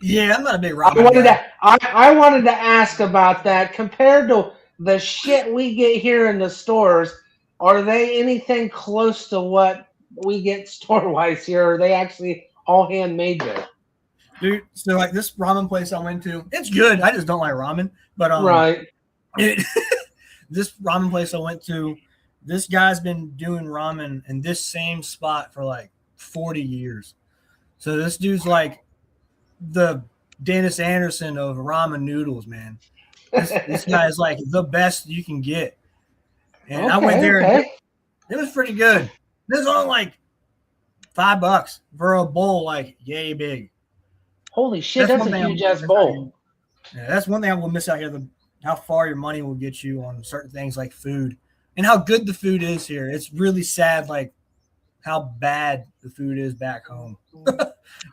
Yeah, I'm not a big ramen guy. I wanted to ask about that. Compared to the shit we get here in the stores, are they anything close to what we get store-wise here? Or are they actually all handmade there? Dude, so like this ramen place I went to, it's good. I just don't like ramen. But right. This ramen place I went to, this guy's been doing ramen in this same spot for like 40 years. So this dude's like the Dennis Anderson of ramen noodles, man. This guy is like the best you can get. And I went there and it was pretty good. This was only like $5 for a bowl, like yay big. Holy shit, that's a huge ass bowl. Yeah, that's one thing I will miss out here, how far your money will get you on certain things like food and how good the food is here. It's really sad, like how bad the food is back home.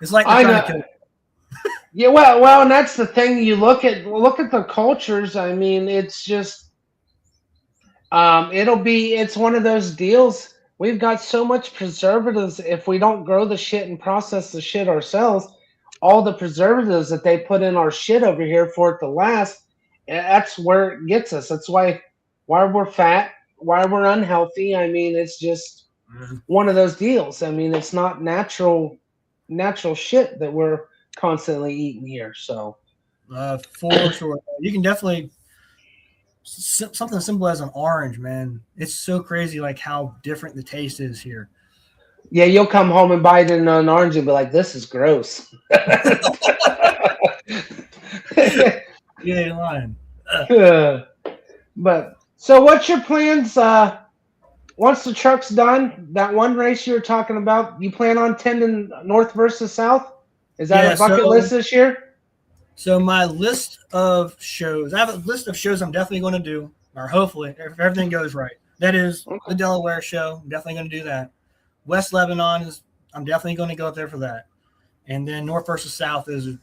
It's like they're trying to kill it. Yeah, well, and that's the thing. You look at the cultures. I mean, it's just it's one of those deals. We've got so much preservatives. If we don't grow the shit and process the shit ourselves, all the preservatives that they put in our shit over here for it to last, that's where it gets us. That's why we're fat, why we're unhealthy. I mean, it's just one of those deals. I mean, it's not natural shit that we're constantly eating here. So for sure, you can definitely something simple as an orange, man. It's so crazy, like how different the taste is here. Yeah, you'll come home and bite in an orange and be like, "This is gross." You ain't lying. But so, what's your plans? Once the truck's done, that one race you were talking about, you plan on tending North versus South? Is that Yeah, a bucket list this year? so my list of shows, I have a list of shows I'm definitely going to do, or hopefully, if everything goes right. That is the Okay. Delaware show. I'm definitely going to do that. West Lebanon is, I'm definitely going to go up there for that. And then North versus South is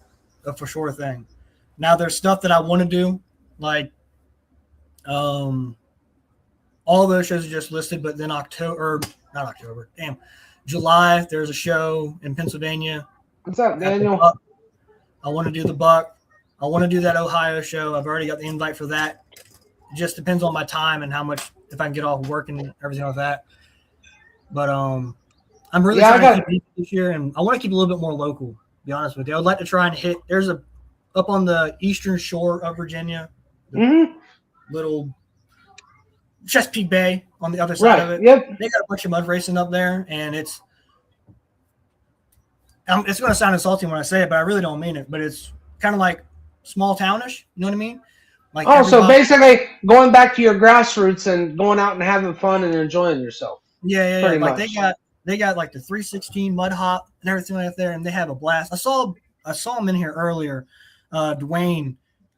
a for sure thing. Now there's stuff that I want to do, like um, all those shows are just listed, but then not October, damn, July, there's a show in Pennsylvania What's up, at the Daniel? Buck. I want to do the Buck. I want to do that Ohio show. I've already got the invite for that. It just depends on my time and how much, if I can get off work and everything like that. But I'm really trying to keep it this year, and I want to keep it a little bit more local. To be honest with you, I would like to try and hit. There's a up on the eastern shore of Virginia, little Chesapeake Bay on the other side of it. Yep. They got a bunch of mud racing up there, and it's going to sound insulting when I say it, but I really don't mean it. But it's kind of like small townish. You know what I mean? Like so basically going back to your grassroots and going out and having fun and enjoying yourself. Yeah. Pretty Like much. they got like the 316 mud hop and everything like that there, and they have a blast. I saw him in here earlier. Dwayne,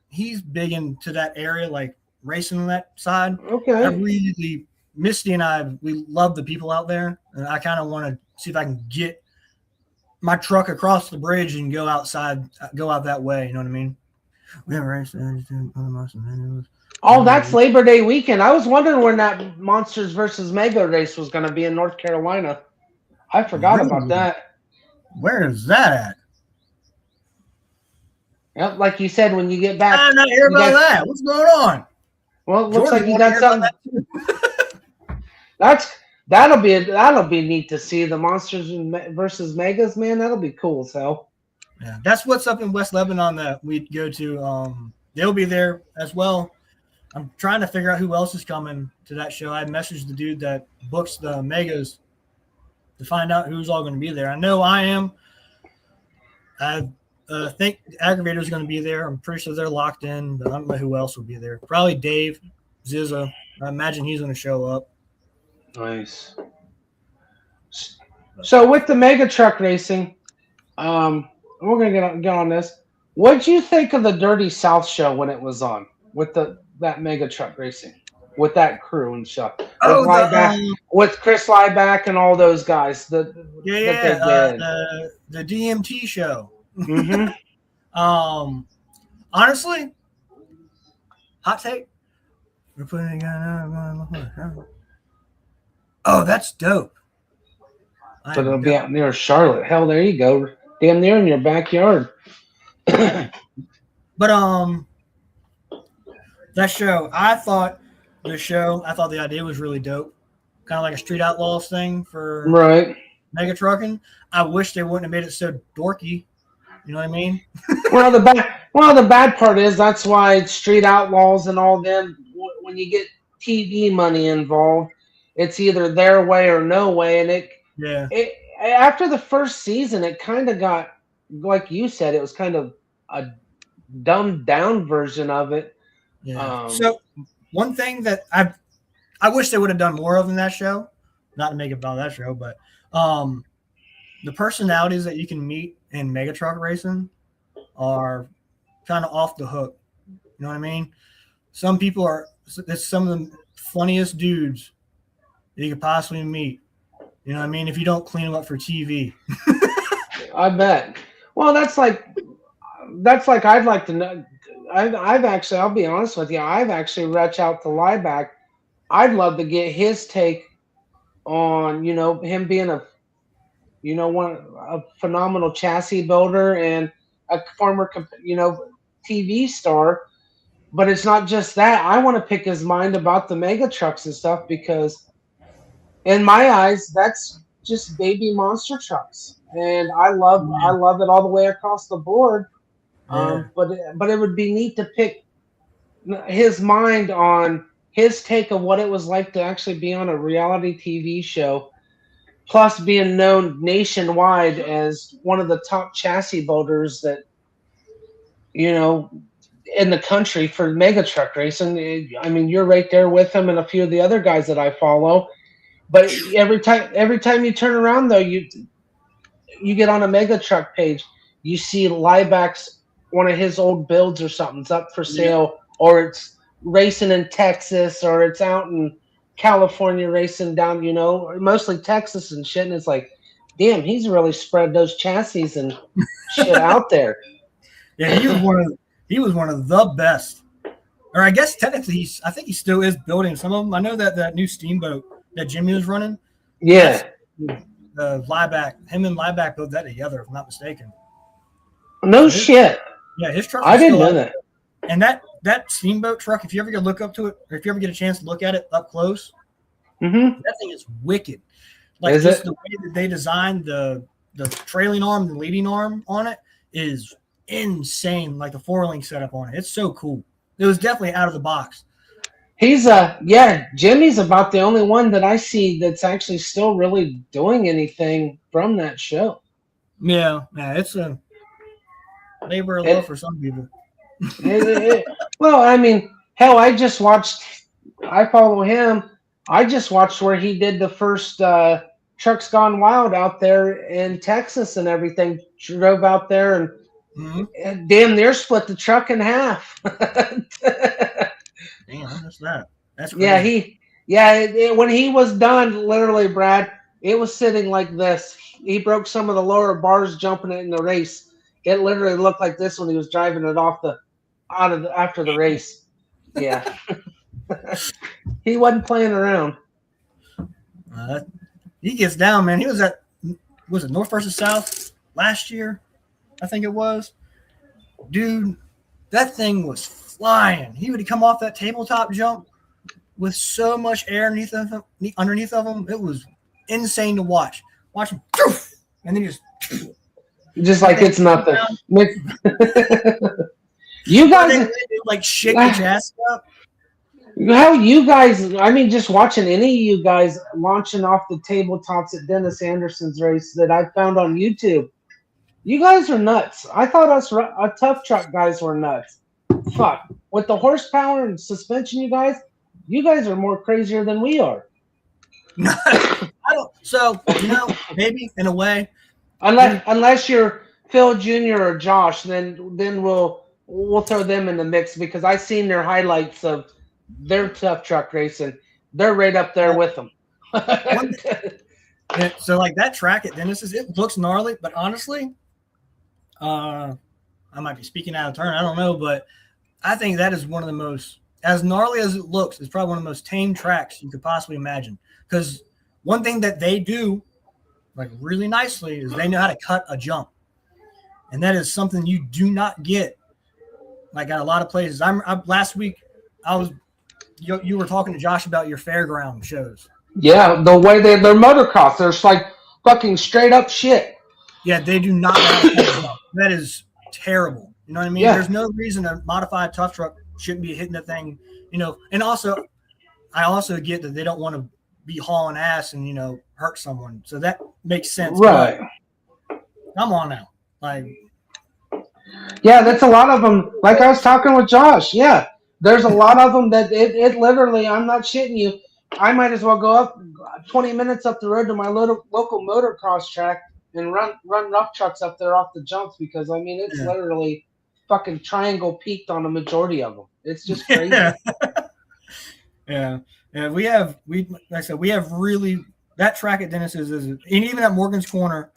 he's big into that area, like racing on that side. Okay. Misty and we love the people out there, and I kind of want to see if I can get my truck across the bridge and go out that way. You know what I mean? We have a race. Oh, that's Labor Day weekend. I was wondering when that Monsters versus Mega race was going to be in North Carolina. I forgot about that. Where is that at? Yep, like you said, when you get back. I'm not hearing about that. What's going on? Well, it looks like you got something. That'll be neat to see the Monsters versus Megas, man. That'll be cool as hell. Yeah, that's what's up in West Lebanon that we go to. They'll be there as well. I'm trying to figure out who else is coming to that show. I messaged the dude that books the Megas to find out who's all going to be there. I know I am. I think Aggravator's going to be there. I'm pretty sure they're locked in, but I don't know who else will be there. Probably Dave Zizza. I imagine he's going to show up. Nice. So with the Mega Truck racing, we're going to get on this. What did you think of the Dirty South show when it was on with that Mega Truck racing with that crew and stuff? With Chris Lieback and all those guys. The DMT show. Mm-hmm. Honestly, hot take. We're putting it. Oh, that's dope. But it'll be out near Charlotte. Hell, there you go. Damn near in your backyard. But that show, I thought the idea was really dope. Kind of like a Street Outlaws thing for Mega Trucking. I wish they wouldn't have made it so dorky. You know what I mean? Well, the bad part is that's why Street Outlaws and all them, when you get TV money involved, it's either their way or no way. And after the first season, it kind of got, like you said, it was kind of a dumbed down version of it. Yeah. So one thing that I wish they would have done more of in that show, not to make it about that show, but the personalities that you can meet in Mega Truck racing are kind of off the hook. You know what I mean? Some people it's some of the funniest dudes that you could possibly meet. You know what I mean? If you don't clean them up for TV. I bet. Well, that's like I'd like to know. I've actually, I'll be honest with you, I've actually reached out to Lieback. I'd love to get his take on, him being a phenomenal chassis builder and a former, TV star. But it's not just that. I want to pick his mind about the mega trucks and stuff because, in my eyes, that's just baby monster trucks, and I love it all the way across the board. Yeah. But it would be neat to pick his mind on his take of what it was like to actually be on a reality TV show. plus being known nationwide as one of the top chassis builders that, in the country for mega truck racing. I mean, you're right there with him and a few of the other guys that I follow. But every time you turn around, though, you get on a mega truck page, you see Lieback's one of his old builds or something's up for sale, or it's racing in Texas, or it's out in California racing down, mostly Texas and shit. And it's like, damn, he's really spread those chassis and shit out there. Yeah, he was one of the best. Or I guess technically, I think he still is building some of them. I know that new steamboat that Jimmy was running. Yeah. Lieback, him and Lieback built that together, if I'm not mistaken. No shit. Yeah, his truck. I didn't know that. And that steamboat truck, if you ever get to look up to it, or if you ever get a chance to look at it up close, that thing is wicked. Like is just it? The way that they designed the trailing arm, the leading arm on it is insane. Like the 4-link setup on it, it's so cool. It was definitely out of the box. He's Jimmy's about the only one that I see that's actually still really doing anything from that show. Yeah, it's a labor of love for some people. Well, I mean, hell, I follow him. I just watched where he did the first Trucks Gone Wild out there in Texas and everything. Drove out there and damn near split the truck in half. Damn, that's that. That's crazy. When he was done, literally, Brad, it was sitting like this. He broke some of the lower bars jumping it in the race. It literally looked like this when he was driving it after the race. Yeah. He wasn't playing around. He gets down, man. He was at North versus South last year? I think it was. Dude, that thing was flying. He would come off that tabletop jump with so much air underneath of him. It was insane to watch. Watch him, and then just like it's nothing. You guys like shake the chassis up. How you guys? I mean, just watching any of you guys launching off the tabletops at Dennis Anderson's race that I found on YouTube. You guys are nuts. I thought us tough truck guys were nuts. Fuck. With the horsepower and suspension, you guys are more crazier than we are. Maybe in a way. Unless you're Phil Jr. or Josh, then we'll throw them in the mix because I've seen their highlights of their tough truck racing. They're right up there with them. So like that track at Dennis's, it looks gnarly, but honestly, I might be speaking out of turn. I don't know, but I think that is one of the most, as gnarly as it looks, it's probably one of the most tame tracks you could possibly imagine. Because one thing that they do, like really nicely, is they know how to cut a jump, and that is something you do not get, like at a lot of places. Last week, you were talking to Josh about your fairground shows. Yeah, the way they're motocross, they're just like fucking straight up shit. Yeah, they do not know how to cut a jump. That is terrible. You know what I mean? Yeah. There's no reason a modified tough truck shouldn't be hitting the thing, and also I also get that they don't want to be hauling ass and, hurt someone. So that makes sense. Right. But come on now. Like, yeah, that's a lot of them. Like I was talking with Josh. Yeah, there's a lot of them that it literally, I'm not shitting you. I might as well go up 20 minutes up the road to my local motocross track and run rough trucks up there off the jumps because, I mean, it's literally fucking triangle peaked on a majority of them. It's just crazy. Yeah. Yeah, we have really that track at Dennis's and even at Morgan's Corner,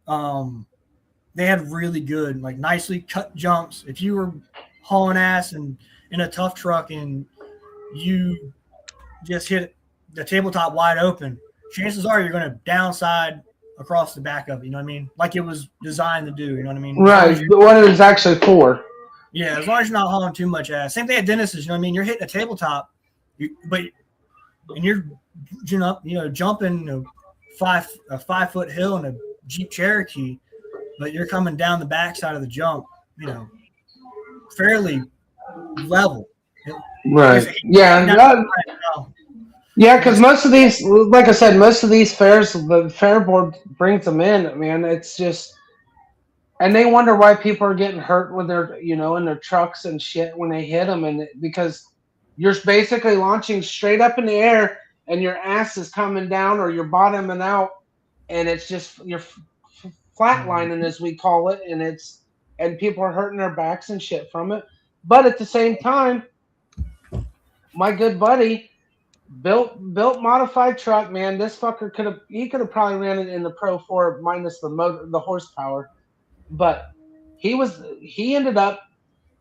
they had really good, like nicely cut jumps. If you were hauling ass and in a tough truck and you just hit the tabletop wide open, chances are you're going to downside across the back of it. You know what I mean? Like it was designed to do. You know what I mean? Right. What it was actually for. Yeah, as long as you're not hauling too much ass. Same thing at Dennis's. You know what I mean? You're hitting a tabletop. You're jumping a 5-foot hill in a Jeep Cherokee, but you're coming down the backside of the jump, fairly level. Right. Yeah. Yeah, because most of these, like I said, most of these fairs, the fair board brings them in. Man, it's just, and they wonder why people are getting hurt when they're, in their trucks and shit when they hit them, and because you're basically launching straight up in the air, and your ass is coming down or you're bottoming out, and it's just you're flatlining as we call it, and people are hurting their backs and shit from it. But at the same time, my good buddy built modified truck, man. This fucker could have probably ran it in the Pro 4 minus the motor, the horsepower, but he ended up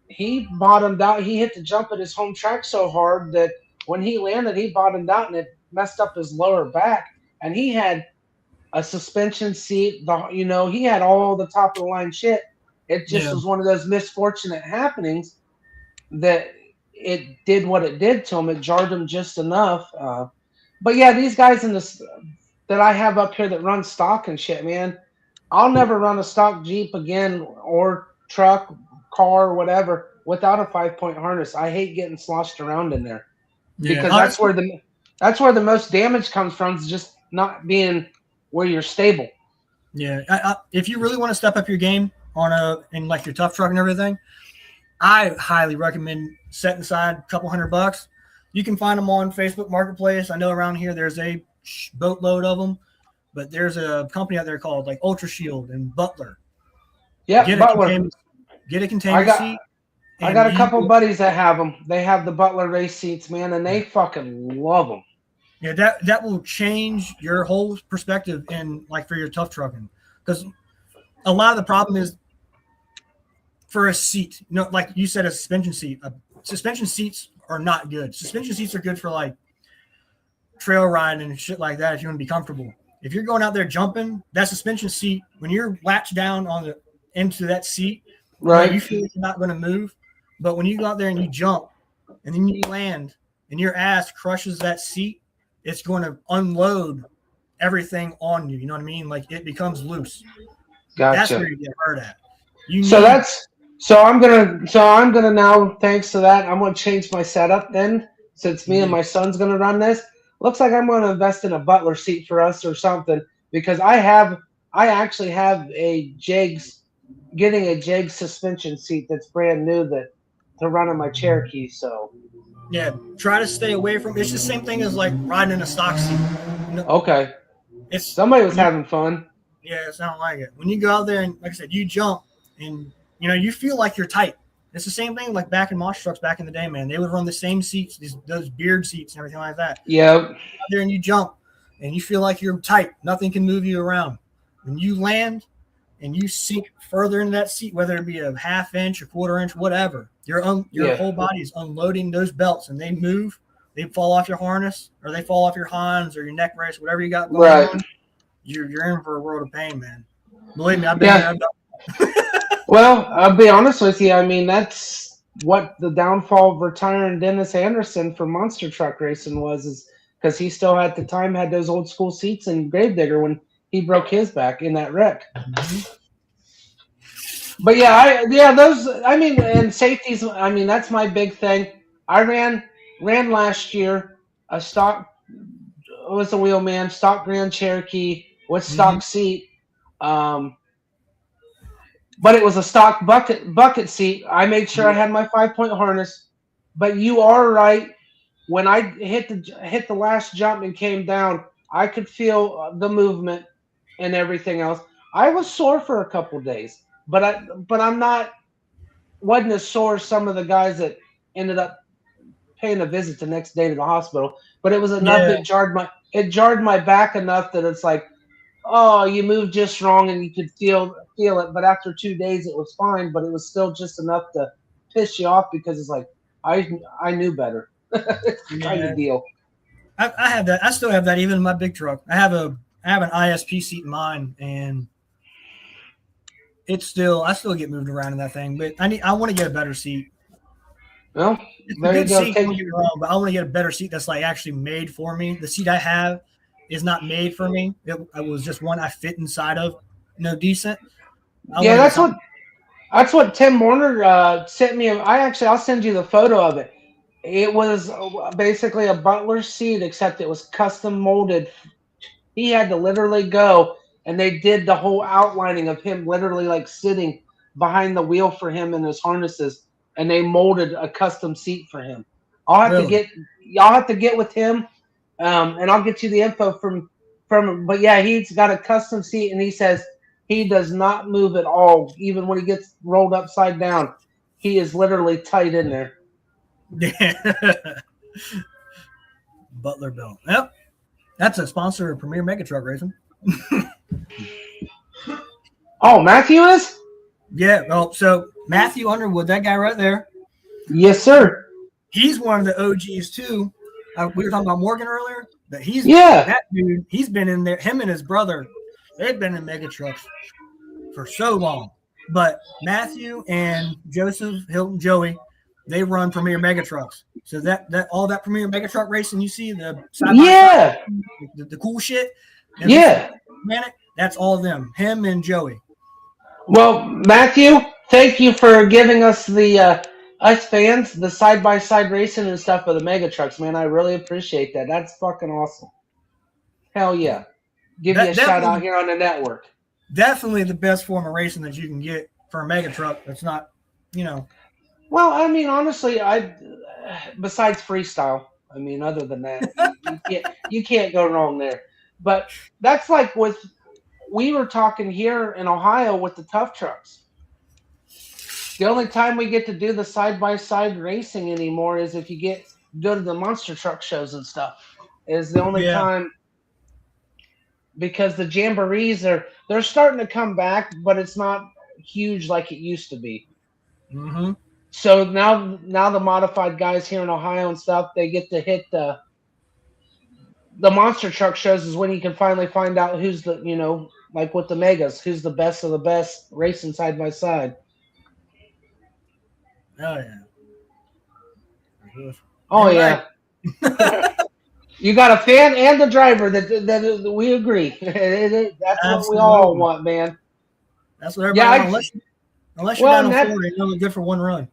he bottomed out. He hit the jump at his home track so hard that when he landed, he bottomed out and it messed up his lower back. And he had a suspension seat. He had all the top of the line shit. It just was one of those misfortunate happenings that it did what it did to him. It jarred him just enough. But yeah, these guys in this that I have up here that run stock and shit, man. I'll never run a stock Jeep again or truck, car, whatever, without a 5-point harness. I hate getting sloshed around in there because that's where the most damage comes from, is just not being where you're stable. Yeah, if you really want to step up your game in like your tough truck and everything, I highly recommend setting aside a couple $100. You can find them on Facebook Marketplace. I know around here there's a boatload of them, but there's a company out there called like Ultra Shield and Butler. Yeah, Butler. Get a container seat. I got a couple buddies that have them. They have the Butler race seats, man, and they fucking love them. Yeah, that will change your whole perspective in like for your tough trucking, because a lot of the problem is for a seat. Like you said, a suspension seat. Suspension seats are not good. Suspension seats are good for like trail riding and shit like that if you want to be comfortable. If you're going out there jumping, that suspension seat, when you're latched down into that seat, right, you feel like you're not going to move. But when you go out there and you jump and then you land and your ass crushes that seat, it's going to unload everything on you. You know what I mean? Like it becomes loose. Gotcha. That's where you get hurt at. So I'm gonna now, thanks to that, I'm gonna change my setup then, since me and my son's gonna run this. Looks like I'm gonna invest in a Butler seat for us or something, because I actually have getting a Jegs suspension seat that's brand new to run on my Cherokee. So yeah, try to stay away from. It's the same thing as like riding in a stock seat. Okay. Somebody was having fun. Yeah, it sounded like it. When you go out there and, like I said, you jump and you feel like you're tight. It's the same thing like back in monster trucks back in the day, man. They would run the same seats, those beard seats and everything like that. Yeah. Out there and you jump and you feel like you're tight. Nothing can move you around. When you land and you sink further into that seat, whether it be a half inch, a quarter inch, whatever, your whole body is unloading those belts, and they move. They fall off your harness, or they fall off your Hans or your neck brace, whatever you got going on. You're in for a world of pain, man. Believe me, I've been there. I've done. Well, I'll be honest with you. I mean, that's what the downfall of retiring Dennis Anderson from monster truck racing is because he still at the time had those old school seats in Gravedigger when he broke his back in that wreck. Mm-hmm. But and safeties. I mean, that's my big thing. I ran last year a stock. It was a wheelman stock Grand Cherokee with stock seat. But it was a stock bucket seat. I made sure I had my 5-point harness. But you are right. When I hit the last jump and came down, I could feel the movement and everything else. I was sore for a couple days, but wasn't as sore as some of the guys that ended up paying a visit the next day to the hospital. But it was enough that it jarred my back enough that it's like, oh, you moved just wrong, and you could feel it. But after 2 days, it was fine. But it was still just enough to piss you off because it's like I knew better, kind of deal. I have that. I still have that even in my big truck. I have an ISP seat in mine, and I still get moved around in that thing. But I want to get a better seat. Well, it's a good seat, don't get me wrong, but I want to get a better seat that's like actually made for me. The seat I have is not made for me. It was just one I fit inside of, decent. That's what Tim Warner sent me. I'll send you the photo of it. It was basically a butler seat, except it was custom molded. He had to literally go, and they did the whole outlining of him literally like sitting behind the wheel for him in his harnesses, and they molded a custom seat for him. I'll have to Really? get y'all have to get with him, and I'll get you the info from him. But yeah, he's got a custom seat, and he says he does not move at all, even when he gets rolled upside down. He is literally tight in there. Yeah. Butler Belt. Yep. That's a sponsor of Premier Mega Truck Racing. Oh, Matthew is? Yeah. Well, so Matthew Underwood, that guy right there, Yes, sir. he's one of the OGs too. We were talking about Morgan earlier. That that dude. He's been in there. Him and his brother, they've been in mega trucks for so long. But Matthew and Joseph Hilton Joey, they run Premier Mega Trucks. So that all that Premier Mega Truck racing you see, the side-by-side, the cool shit, that's all of them. Him and Joey. Well, Matthew, thank you for giving us the us fans the side-by-side racing and stuff of the mega trucks, man. I really appreciate that. That's fucking awesome. Hell yeah. Give you a shout out here on the network. Definitely the best form of racing that you can get for a mega truck. That's not, Well, I mean, honestly, besides freestyle, I mean, other than that, you can't go wrong there. But that's like we were talking here in Ohio with the tough trucks. The only time we get to do the side-by-side racing anymore is if you go to the monster truck shows and stuff. Is the only time, because the jamborees they're starting to come back, but it's not huge like it used to be. Mm-hmm. So now the modified guys here in Ohio and stuff, they get to hit the monster truck shows is when you can finally find out who's the, like with the megas, who's the best of the best racing side by side. Oh yeah. Oh yeah. You got a fan and the driver that we agree. That's what we all want, man. That's what everybody wants. Unless you're down in Florida, you're only good for one run.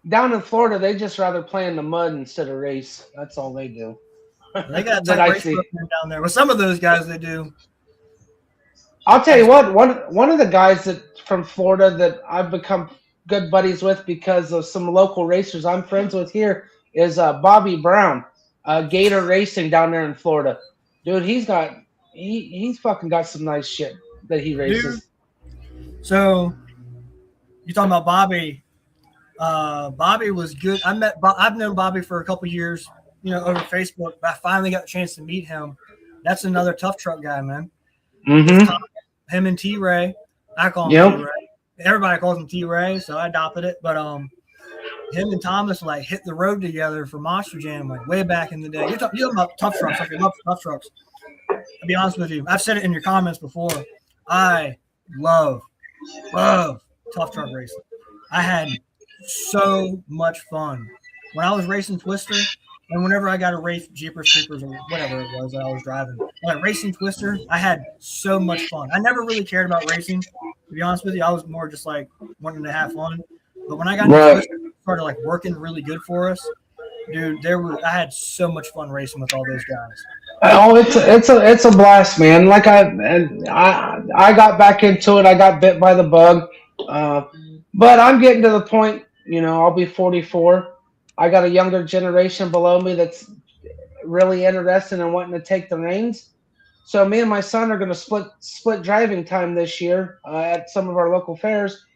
Down in Florida, they just rather play in the mud instead of race. That's all they do. They got that race down there. With some of those guys, they do. I'll tell you what. One of the guys from Florida that I've become good buddies with because of some local racers I'm friends with here is Bobby Brown, Gator Racing down there in Florida. Dude, he's fucking got some nice shit that he races. Dude. So you talking about Bobby? Bobby was good. I've known Bobby for a couple years, over Facebook. But I finally got a chance to meet him. That's another tough truck guy, man. Mm-hmm. Him and T Ray. I call him T Ray. Everybody calls him T Ray, so I adopted it. But him and Thomas hit the road together for Monster Jam way back in the day. You're talking about tough trucks. I love tough trucks. I'll be honest with you. I've said it in your comments before. I love tough truck racing. I had so much fun when I was racing Twister, and whenever I got to race Jeepers Creepers or whatever it was that I was driving, racing Twister, I had so much fun. I never really cared about racing, to be honest with you. I was more just wanting to have fun. But when I got into Twister, it started working really good for us, dude. I had so much fun racing with all those guys. Oh, it's a blast, man. I got back into it. I got bit by the bug, but I'm getting to the point. I'll be 44. I got a younger generation below me that's really interested in wanting to take the reins. So me and my son are going to split driving time this year at some of our local fairs.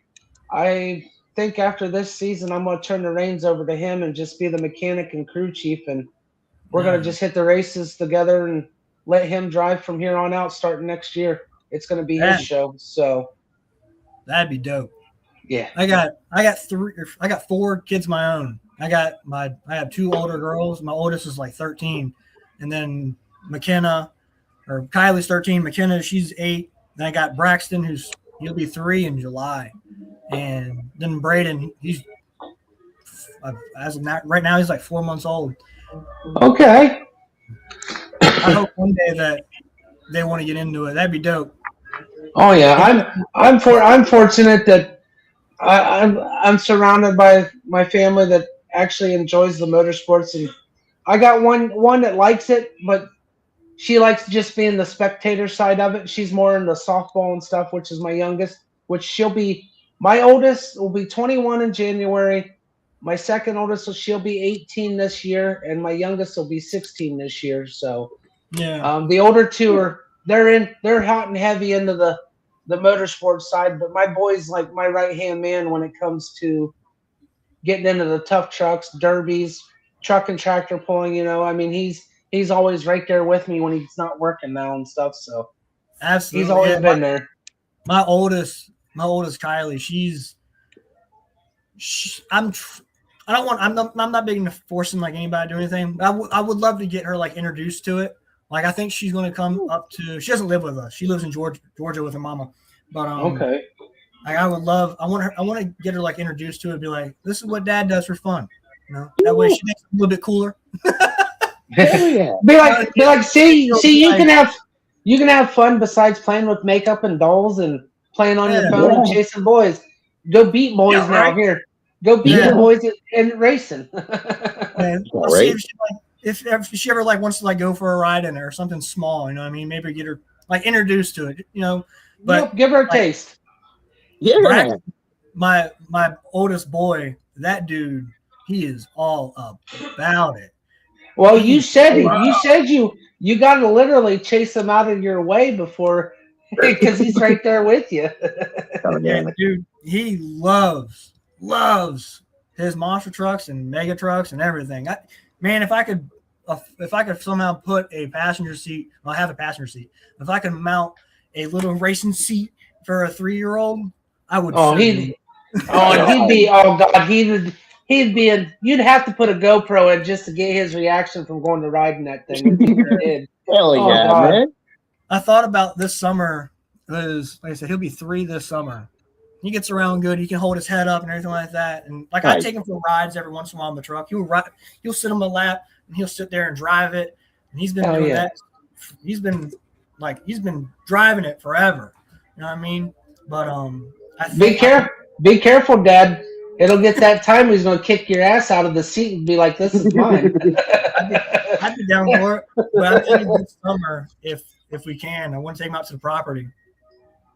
I think after this season, I'm going to turn the reins over to him and just be the mechanic and crew chief, and we're going to just hit the races together and let him drive from here on out starting next year. It's going to be his show. So that'd be dope. Yeah. I got 4 kids of my own. I have 2 older girls. My oldest is 13. And then Kylie's 13. McKenna, she's 8. Then I got Braxton, he'll be 3 in July. And then Braden, he's as of right now, he's 4 months old. Okay. I hope one day that they want to get into it. That'd be dope. Oh yeah, I'm fortunate that I'm surrounded by my family that actually enjoys the motorsports, and I got one that likes it, but she likes just being the spectator side of it. She's more into softball and stuff, which is my youngest, which my oldest will be 21 in January. My second oldest, she'll be 18 this year, and my youngest will be 16 this year. So, the older two they're hot and heavy into the motorsports side, but my boy's like my right hand man when it comes to getting into the tough trucks, derbies, truck and tractor pulling. I mean, he's always right there with me when he's not working now and stuff. So, absolutely, he's always been there. My oldest Kylie, I'm not big into forcing like anybody to do anything. I would love to get her like introduced to it. Like I think she's going to come up to. She doesn't live with us. She lives in Georgia with her mama. But okay. Like I want to get her like introduced to it. Be like, this is what Dad does for fun. That way she makes it a little bit cooler. Be like, see, you can have fun besides playing with makeup and dolls and playing on your phone and chasing boys. Go beat boys now. Here, go beat the boys and racing. Let's see if she ever like wants to like go for a ride in it or something small. You know what I mean? Maybe get her like introduced to it. But give her a taste. Yeah. My oldest boy, that dude, he is all about it. Well, you said you got to literally chase him out of your way before, because he's right there with you. Yeah, dude, he loves his monster trucks and mega trucks and everything. Man, if I could somehow put a passenger seat, I have a passenger seat. If I could mount a little racing seat for a 3-year-old, I would. He'd be you'd have to put a GoPro in just to get his reaction from going to riding that thing. Hell yeah, man. I thought about this summer because, like I said, he'll be 3 this summer. He gets around good. He can hold his head up and everything like that. And like I take him for rides every once in a while in the truck. He'll sit on my lap and he'll sit there and drive it. And he's been doing that. He's been driving it forever. You know what I mean? But be careful, Dad. It'll get that time he's gonna kick your ass out of the seat and be like, "This is mine." I'd be down for it. But I'm thinking this summer, if we can, I want to take him out to the property,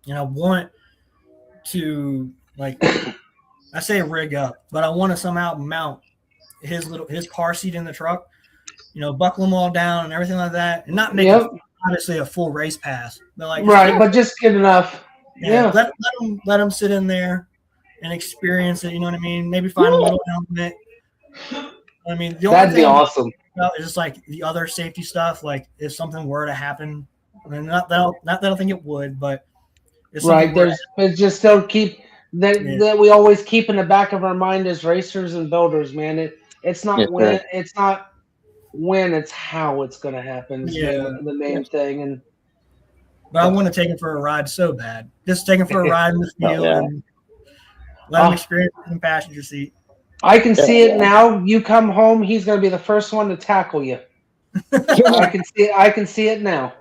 and I want to I say rig up, but I want to somehow mount his car seat in the truck, buckle them all down and everything like that, and not make it obviously a full race pass, but but just get enough. Yeah. Let him sit in there and experience it. You know what I mean? Maybe find a little element. I mean, that'd be awesome. It's just like the other safety stuff. Like if something were to happen, I mean, not that I don't think it would, but it's just still keep that we always keep in the back of our mind as racers and builders, man. It's not it's not when, it's how it's going to happen. The main thing. But I want to take him for a ride so bad. Just take him for a ride in the field and let him experience it in the passenger seat. I can see it now. You come home, he's going to be the first one to tackle you. I can see it now.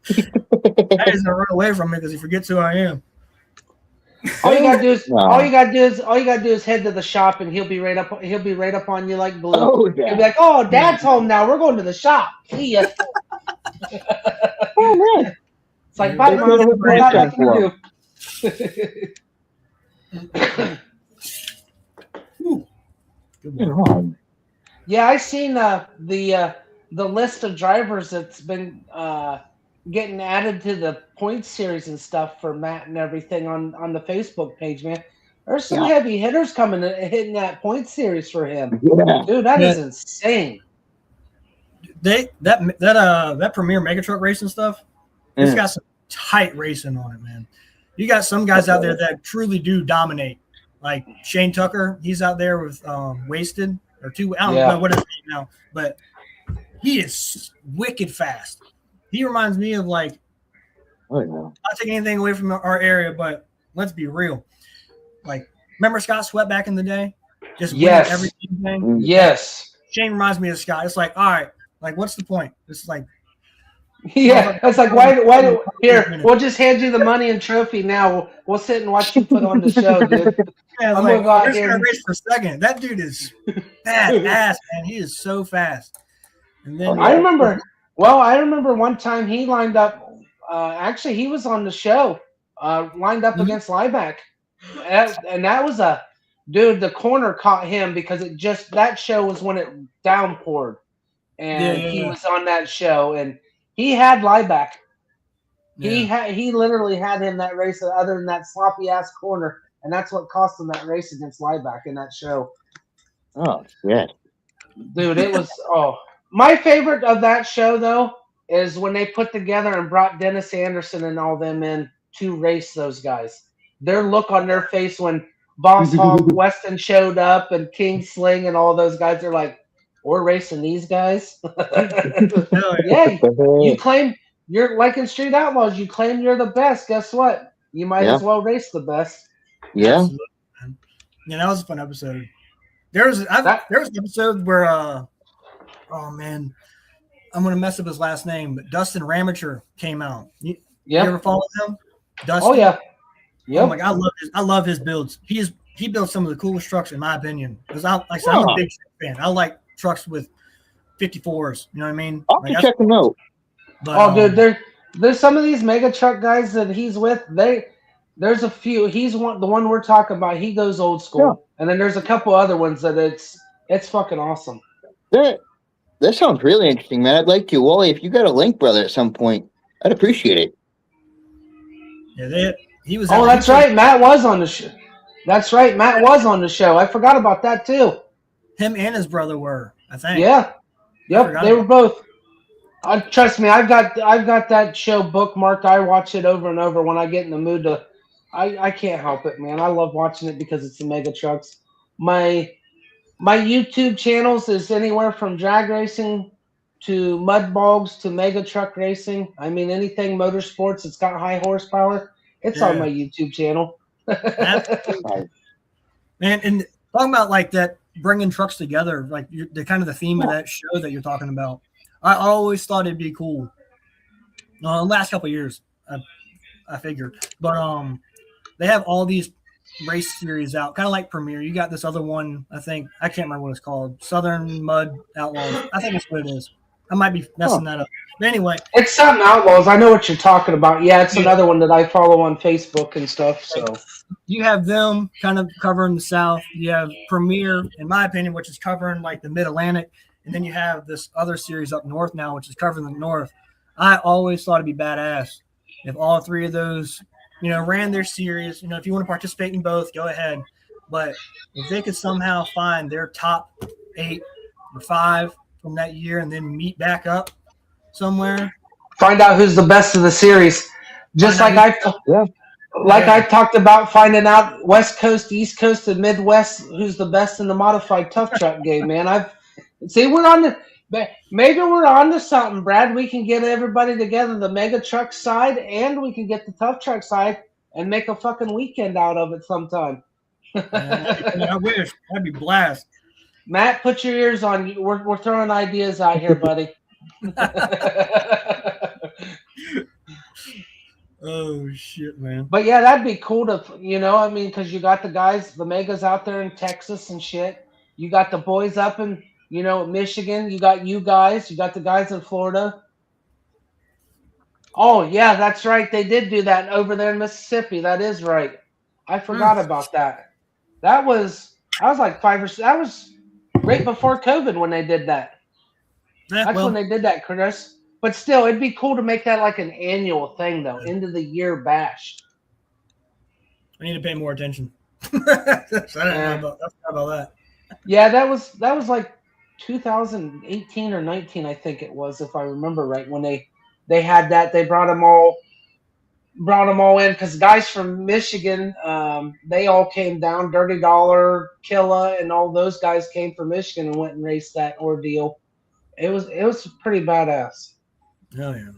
He's going to run away from me because he forgets who I am. All you gotta do is head to the shop and he'll be right up on you like glue. Oh, yeah. He'll be like, "Oh, Dad's home now. We're going to the shop. See ya." Oh man. It's like, bye, Mom. We're not nothing to do. Yeah, I seen the list of drivers that's been getting added to the points series and stuff for Matt and everything on the Facebook page, man. There's some heavy hitters coming hitting that points series for him. Yeah. Dude, that is insane. That Premier Mega Truck racing stuff, it's got some tight racing on it, man. You got some guys out there that truly do dominate. Like Shane Tucker, he's out there with Wasted or two. I don't know what his name now, but he is wicked fast. He reminds me of not taking anything away from our area, but let's be real. Like, remember Scott Sweat back in the day? Just winning everything. Yes. Shane reminds me of Scott. It's like, all right, like, what's the point? It's like, Yeah, it's like why here? We'll just hand you the money and trophy now. We'll sit and watch you put on the show, dude. Yeah, I'm like, gonna go out we're just here. gonna race for second. That dude is badass, man. He is so fast. And then I remember. Well, I remember one time he lined up. Actually, he was on the show. Lined up against Lieback, and that was a dude. The corner caught him because that show was when it downpoured, and he was on that show, and he had Lieback. He literally had him that race. Other than that sloppy ass corner, and that's what cost him that race against Lieback in that show. Oh shit, dude! It was my favorite of that show though is when they put together and brought Dennis Anderson and all them in to race those guys. Their look on their face when Boss Hog Weston showed up and King Sling and all those guys, they're like, "We're racing these guys." Yeah, you claim you're like in Street Outlaws. You claim you're the best. Guess what? You might as well race the best. Yeah. Absolutely, man. Yeah, that was a fun episode. There was an episode where oh man, I'm gonna mess up his last name, but Dustin Ramacher came out. You ever follow him? Dustin? Oh yeah. Yep. Oh my god, I love his builds. He builds some of the coolest trucks in my opinion. Because I'm a big fan. I like trucks with 54s. You know what I mean? I'll have to check them out. But, dude, there's some of these mega truck guys that he's with. There's a few. He's the one we're talking about. He goes old school, and then there's a couple other ones that it's fucking awesome. That sounds really interesting, man. I'd like to, Wally. If you got a link, brother, at some point, I'd appreciate it. Yeah, he was. Oh, that's right. Matt was on the show. That's right. Matt was on the show. I forgot about that too. Him and his brother were, I think. Yeah. Yep. They were both. Trust me, I've got that show bookmarked. I watch it over and over when I get in the mood to. I can't help it, man. I love watching it because it's the mega trucks. My YouTube channels is anywhere from drag racing to mud bogs to mega truck racing. I mean, anything motorsports. It's got high horsepower. It's on my YouTube channel. Man, and talking about like that, bringing trucks together, like the kind of the theme of that show that you're talking about. I always thought it'd be cool. The last couple of years, I figured, but they have all these race series out, kind of like Premiere. You got this other one, I think I can't remember what it's called, Southern Mud Outlaws. I think that's what it is. I might be messing that up. But anyway, it's Southern Outlaws. I know what you're talking about. Yeah, it's another one that I follow on Facebook and stuff. So you have them kind of covering the South. You have Premiere, in my opinion, which is covering like the Mid-Atlantic. And then you have this other series up north now, which is covering the North. I always thought it'd be badass if all three of those, ran their series. If you want to participate in both, go ahead. But if they could somehow find their top 8 or 5 from that year and then meet back up somewhere. Find out who's the best of the series. Just like I talked about finding out West Coast, East Coast, and Midwest who's the best in the modified tough truck game, man. Maybe we're on to something, Brad. We can get everybody together, the mega truck side, and we can get the tough truck side and make a fucking weekend out of it sometime. I wish. That'd be blast. Matt, put your ears on. We're throwing ideas out here, buddy. Oh, shit, man. But yeah, that'd be cool to, because you got the guys, the megas out there in Texas and shit. You got the boys up in, Michigan. You got you guys. You got the guys in Florida. Oh, yeah, that's right. They did do that over there in Mississippi. That is right. I forgot about that. That was like 5 or 6. That was right before COVID when they did that. That's when they did that, Chris. But still, it'd be cool to make that like an annual thing, though. End of the year bash. I need to pay more attention. I don't know about that. Yeah, that was like 2018 or 19, I think it was, if I remember right, when they had that. They brought them all in because guys from Michigan, they all came down. Dirty Dollar, Killa, and all those guys came from Michigan and went and raced that ordeal. It was pretty badass. Oh yeah.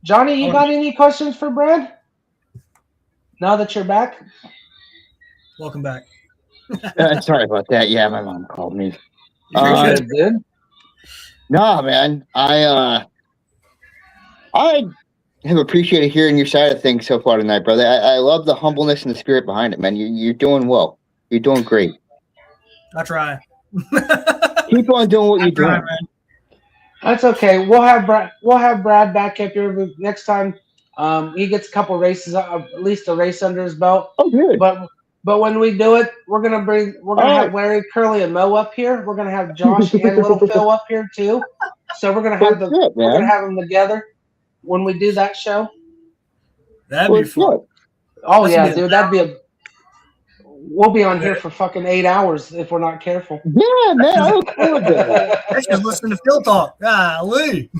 Johnny, you got any questions for Brad? Now that you're back? Welcome back. Sorry about that. Yeah, my mom called me. Good. No, man. I have appreciated hearing your side of things so far tonight, brother. I love the humbleness and the spirit behind it, man. You're doing well. You're doing great. I try. Keep on doing what I you're try, doing. man. That's okay. We'll have Brad. We'll have Brad back up here next time. He gets a couple races, at least a race under his belt. Oh, good. But when we do it, we're gonna All have right. Larry, Curly, and Mo up here. We're gonna have Josh and Little Phil up here too. So we're gonna have What's up, we're gonna man? have them together when we do that show. That'd be What's fun. up? Oh That's gonna yeah, be dude, we'll be on here for fucking 8 hours if we're not careful. Yeah, man. I look forward to it. Let's just listen to Phil talk. Golly.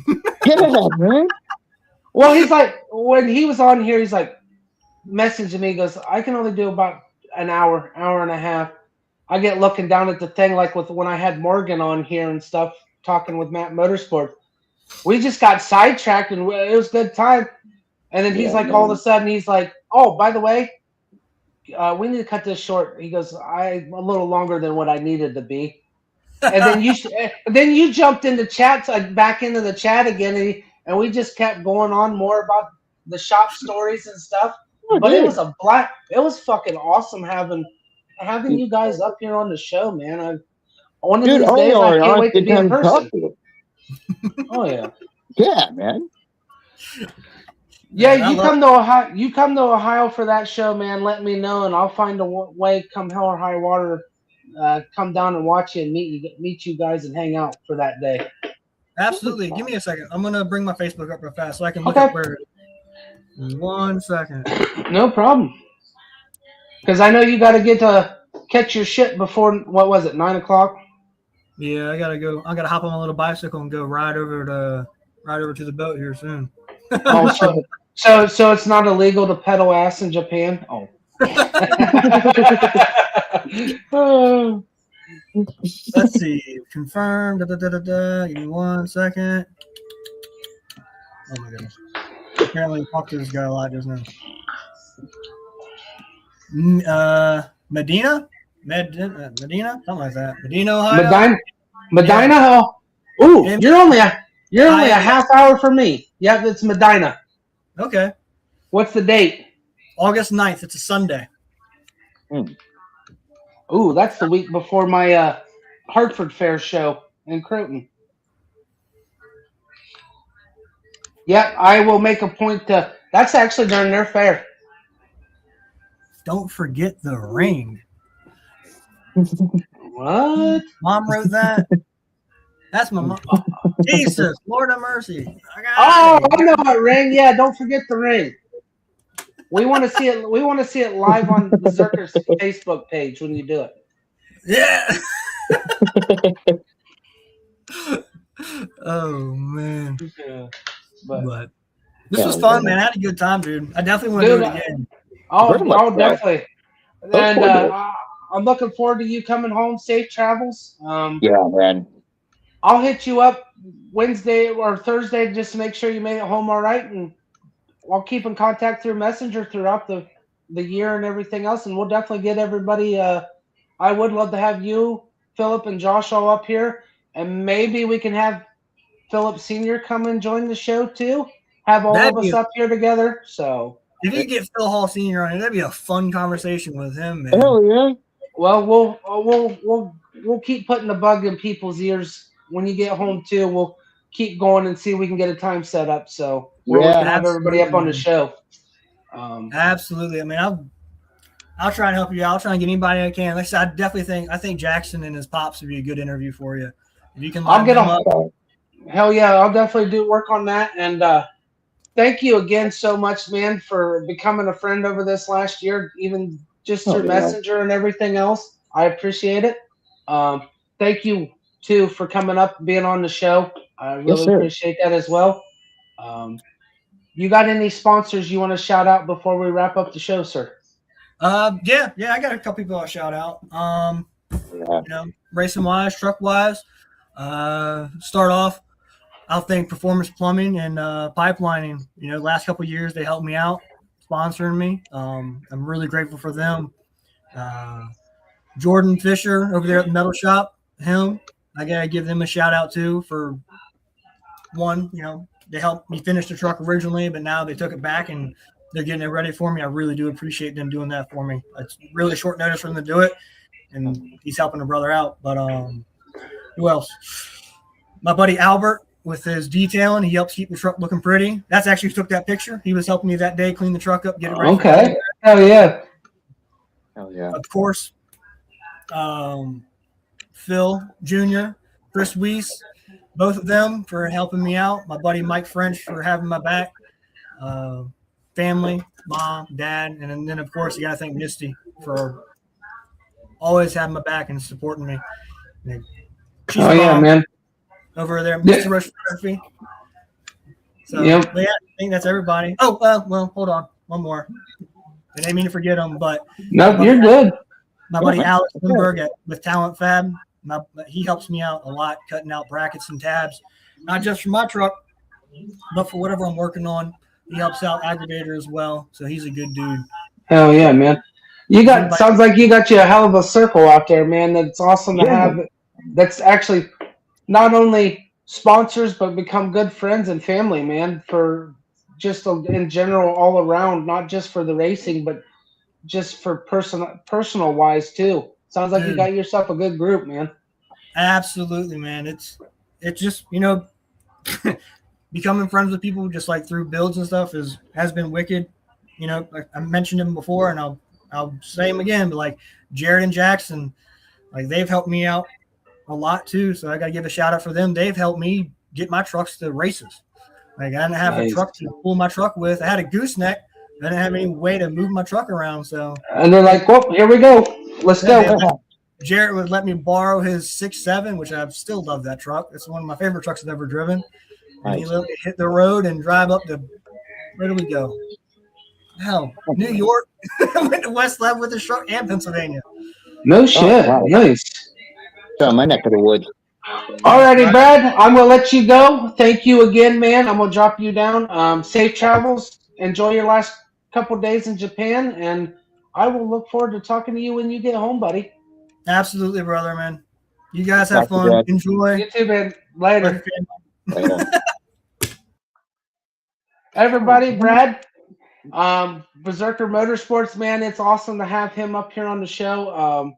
Yeah, man. Well, he's like, when he was on here, he's like messaging me. He goes, I can only do about an hour, hour and a half. I get looking down at the thing like with when I had Morgan on here and stuff, talking with Matt Motorsports. We just got sidetracked and it was good time. And then he's Yeah, like, all of man. a sudden, he's like, oh, by the way, we need to cut this short. He goes, I'm a little longer than what I needed to be. And then you jumped into chats, like back into the chat again, and we just kept going on more about the shop stories and stuff. Oh, But it was dude. it was fucking awesome having you guys up here on the show, man. One of Dude, these all in days, all, I can't it's wait to good be in time to talk person. to you. Oh yeah, Yeah, man. yeah. Man, You come to Ohio for that show, man. Let me know, and I'll find a way, come hell or high water, come down and watch you and meet you guys and hang out for that day. Absolutely. Give me a second. I'm gonna bring my Facebook up real fast so I can look Okay. up where. 1 second. No problem. Because I know you got to get to catch your shit before, what was it, 9 o'clock? Yeah, I gotta go. I gotta hop on my little bicycle and go ride over to the boat here soon. Oh, so it's not illegal to pedal ass in Japan? Oh. Let's see. Confirmed. Give me 1 second. Oh my goodness. Apparently, I talked to this guy a lot just now. Medina? Medina? Something like that. Medina, Ohio? Medina? Ooh, Yeah. you're only a half hour from me. Yep, it's Medina. Okay. What's the date? August 9th. It's a Sunday. Ooh, that's the week before my Hartford Fair show in Croton. Yep, I will make a point to. That's actually during their fair. Don't forget the ring. What? Mom wrote that. That's my mom. Jesus, Lord have mercy. I know what ring. Yeah, don't forget the ring. We want to see it. We want to see it live on the Zerker's Facebook page when you do it. Yeah. Oh man. Yeah, but this was fun, man. I had a good time, dude. I definitely want to do it again. Oh, definitely. And forward I'm looking forward to you coming home. Safe travels. Yeah, man. I'll hit you up Wednesday or Thursday just to make sure you made it home all right, and I'll keep in contact through Messenger throughout the year and everything else, and we'll definitely get everybody. I would love to have you, Philip, and Josh all up here, and maybe we can have Philip Sr. come and join the show too. Have all of us up here together. So if you get Phil Hall Sr. on here, that'd be a fun conversation with him, man. Hell yeah. Well, we'll keep putting the bug in people's ears. When you get home too, we'll keep going and see if we can get a time set up so we can have everybody up on the show. Absolutely. I mean, I'll try and help you out. I'll try and get anybody I can. Like I said, I think Jackson and his pops would be a good interview for you. If you can, I'll get them up. Hell yeah, I'll definitely do work on that. And thank you again so much, man, for becoming a friend over this last year, even just through Messenger and everything else. I appreciate it. Thank you too for coming up and being on the show. I really appreciate that as well. You got any sponsors you want to shout out before we wrap up the show, sir? Yeah, I got a couple people I'll shout out. You know, racing wise, truck wise. Start off, I think Performance Plumbing and Pipelining. You know, last couple of years they helped me out, sponsoring me. I'm really grateful for them. Jordan Fisher over there at the metal shop, him. I gotta give them a shout out too for one, they helped me finish the truck originally, but now they took it back and they're getting it ready for me. I really do appreciate them doing that for me. It's really short notice for them to do it, and he's helping a brother out. But who else? My buddy Albert with his detailing. He helps keep the truck looking pretty. That's actually who took that picture. He was helping me that day clean the truck up, get it ready. Okay. Hell yeah. Hell yeah. Of course, Phil Jr., Chris Weiss, both of them for helping me out. My buddy Mike French for having my back. Family, mom, dad, and then of course you got to thank Misty for always having my back and supporting me. She's yeah, man. Over there, Mr. Rush Murphy. So yeah, I think that's everybody. Oh, well, hold on, one more. I didn't mean to forget them, but no, you're good. My buddy Alex Lindbergh with Talent Fab, he helps me out a lot, cutting out brackets and tabs, not just for my truck, but for whatever I'm working on. He helps out Aggregator as well, so he's a good dude. Hell yeah, man! Sounds like you got you a hell of a circle out there, man. That's awesome to have. That's actually not only sponsors but become good friends and family, man. For just in general, all around, not just for the racing, but just for personal wise too. Sounds like you got yourself a good group, man. Absolutely, man. It's just becoming friends with people just like through builds and stuff has been wicked. Like I mentioned him before, and I'll say him again, but like Jared and Jackson, like they've helped me out a lot too. So I got to give a shout out for them. They've helped me get my trucks to races. Like I didn't have a truck to pull my truck with. I had a gooseneck. I didn't have any way to move my truck around. So and they're like, "Well, here we go. Let's go." Jared would let me borrow his 6.7, which I still love that truck. It's one of my favorite trucks I've ever driven. And he let me hit the road and drive up to, where do we go? Hell, New York. I went to West Lab with his truck and Pennsylvania. No shit. Wow. Nice. So my neck of the woods. Alrighty, Brad. I'm gonna let you go. Thank you again, man. I'm gonna drop you down. Safe travels. Enjoy your last couple days in Japan, and I will look forward to talking to you when you get home, buddy. Absolutely, brother, man. You guys have fun. Enjoy. You too, man. Later. Everybody, Brad, Berserker Motorsports, man, it's awesome to have him up here on the show.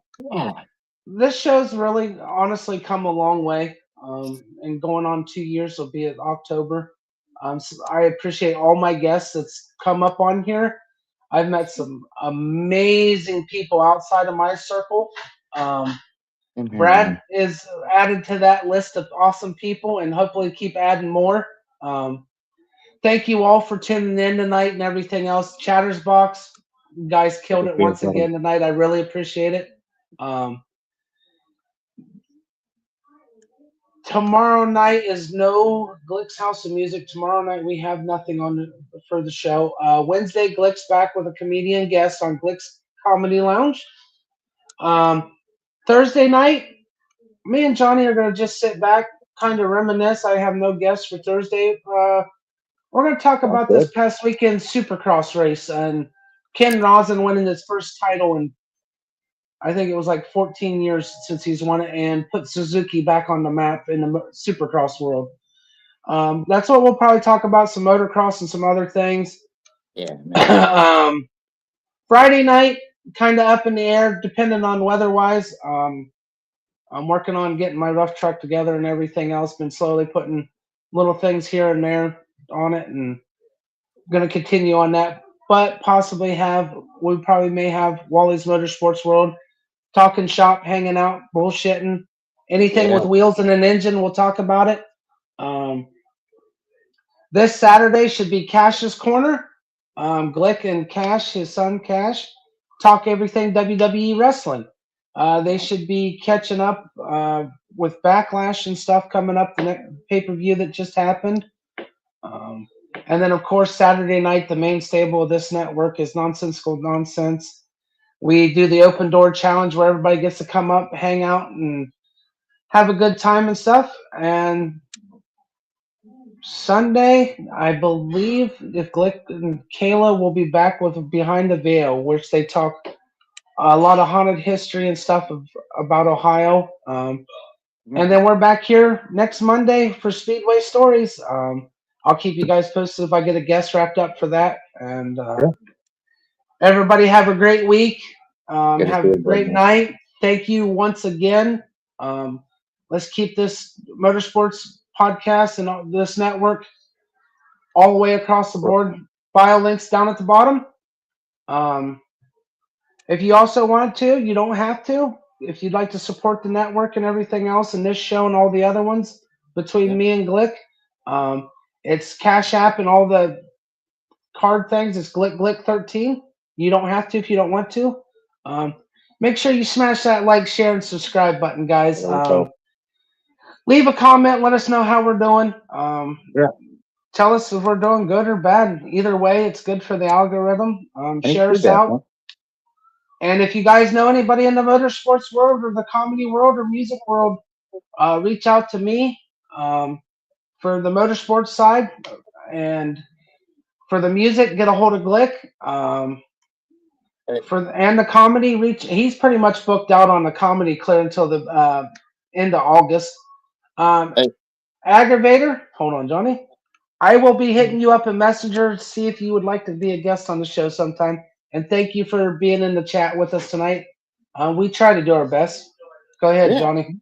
This show's really, honestly, come a long way. And going on 2 years will be in October. So I appreciate all my guests that's come up on here. I've met some amazing people outside of my circle. Brad is added to that list of awesome people, and hopefully keep adding more. Thank you all for tuning in tonight and everything else. Chatter's Box, you guys killed it once again tonight. I really appreciate it. Tomorrow night is no Glick's House of Music. Tomorrow night we have nothing on for the show. Wednesday, Glick's back with a comedian guest on Glick's Comedy Lounge. Thursday night, me and Johnny are going to just sit back, kind of reminisce. I have no guests for Thursday. We're going to talk about this past weekend's Supercross race and Ken Rosen winning his first title in, I think it was like 14 years since he's won it, and put Suzuki back on the map in the Supercross world. That's what we'll probably talk about, some motocross and some other things. Yeah. Friday night, kind of up in the air, depending on weather-wise. I'm working on getting my rough truck together and everything else. Been slowly putting little things here and there on it, and going to continue on that. But possibly we probably may have Wally's Motorsports World, talking shop, hanging out, bullshitting. Anything with wheels and an engine, we'll talk about it. This Saturday should be Cash's Corner. Glick and Cash, his son Cash, talk everything WWE wrestling. They should be catching up with Backlash and stuff coming up, the next pay-per-view that just happened. And then, of course, Saturday night, the main stable of this network is Nonsensical Nonsense. We do the open door challenge where everybody gets to come up, hang out, and have a good time and stuff. And Sunday, I believe, if Glick and Kayla will be back with Behind the Veil, which they talk a lot of haunted history and stuff about Ohio. And then we're back here next Monday for Speedway Stories. I'll keep you guys posted if I get a guest wrapped up for that. And everybody have a great week. Have a great night. Thank you once again. Let's keep this motorsports podcast and this network all the way across the board. Bio links down at the bottom. If you also want to, you don't have to. If you'd like to support the network and everything else, and this show and all the other ones between me and Glick, it's Cash App and all the card things. It's Glick13. You don't have to if you don't want to. Make sure you smash that like, share, and subscribe button, guys. Leave a comment. Let us know how we're doing. Tell us if we're doing good or bad. Either way, it's good for the algorithm. Share us out. Huh? And if you guys know anybody in the motorsports world or the comedy world or music world, reach out to me for the motorsports side. And for the music, get a hold of Glick. And the comedy, he's pretty much booked out on the comedy clear until the end of August. Aggravator, hold on, Johnny. I will be hitting you up in Messenger to see if you would like to be a guest on the show sometime. And thank you for being in the chat with us tonight. We try to do our best. Go ahead, Johnny.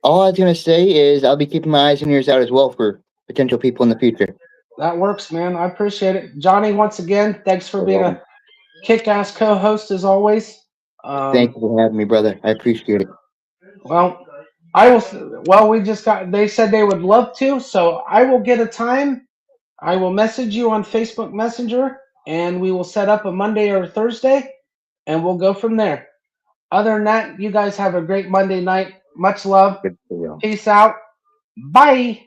All I was going to say is I'll be keeping my eyes and ears out as well for potential people in the future. That works, man. I appreciate it. Johnny, once again, thanks for being a kick-ass co-host as always. Thank you for having me, brother. I appreciate it. Well, they said they would love to, so I will get a time. I will message you on Facebook Messenger, and we will set up a Monday or a Thursday, and we'll go from there. Other than that, you guys have a great Monday night. Much love. Peace out. Bye.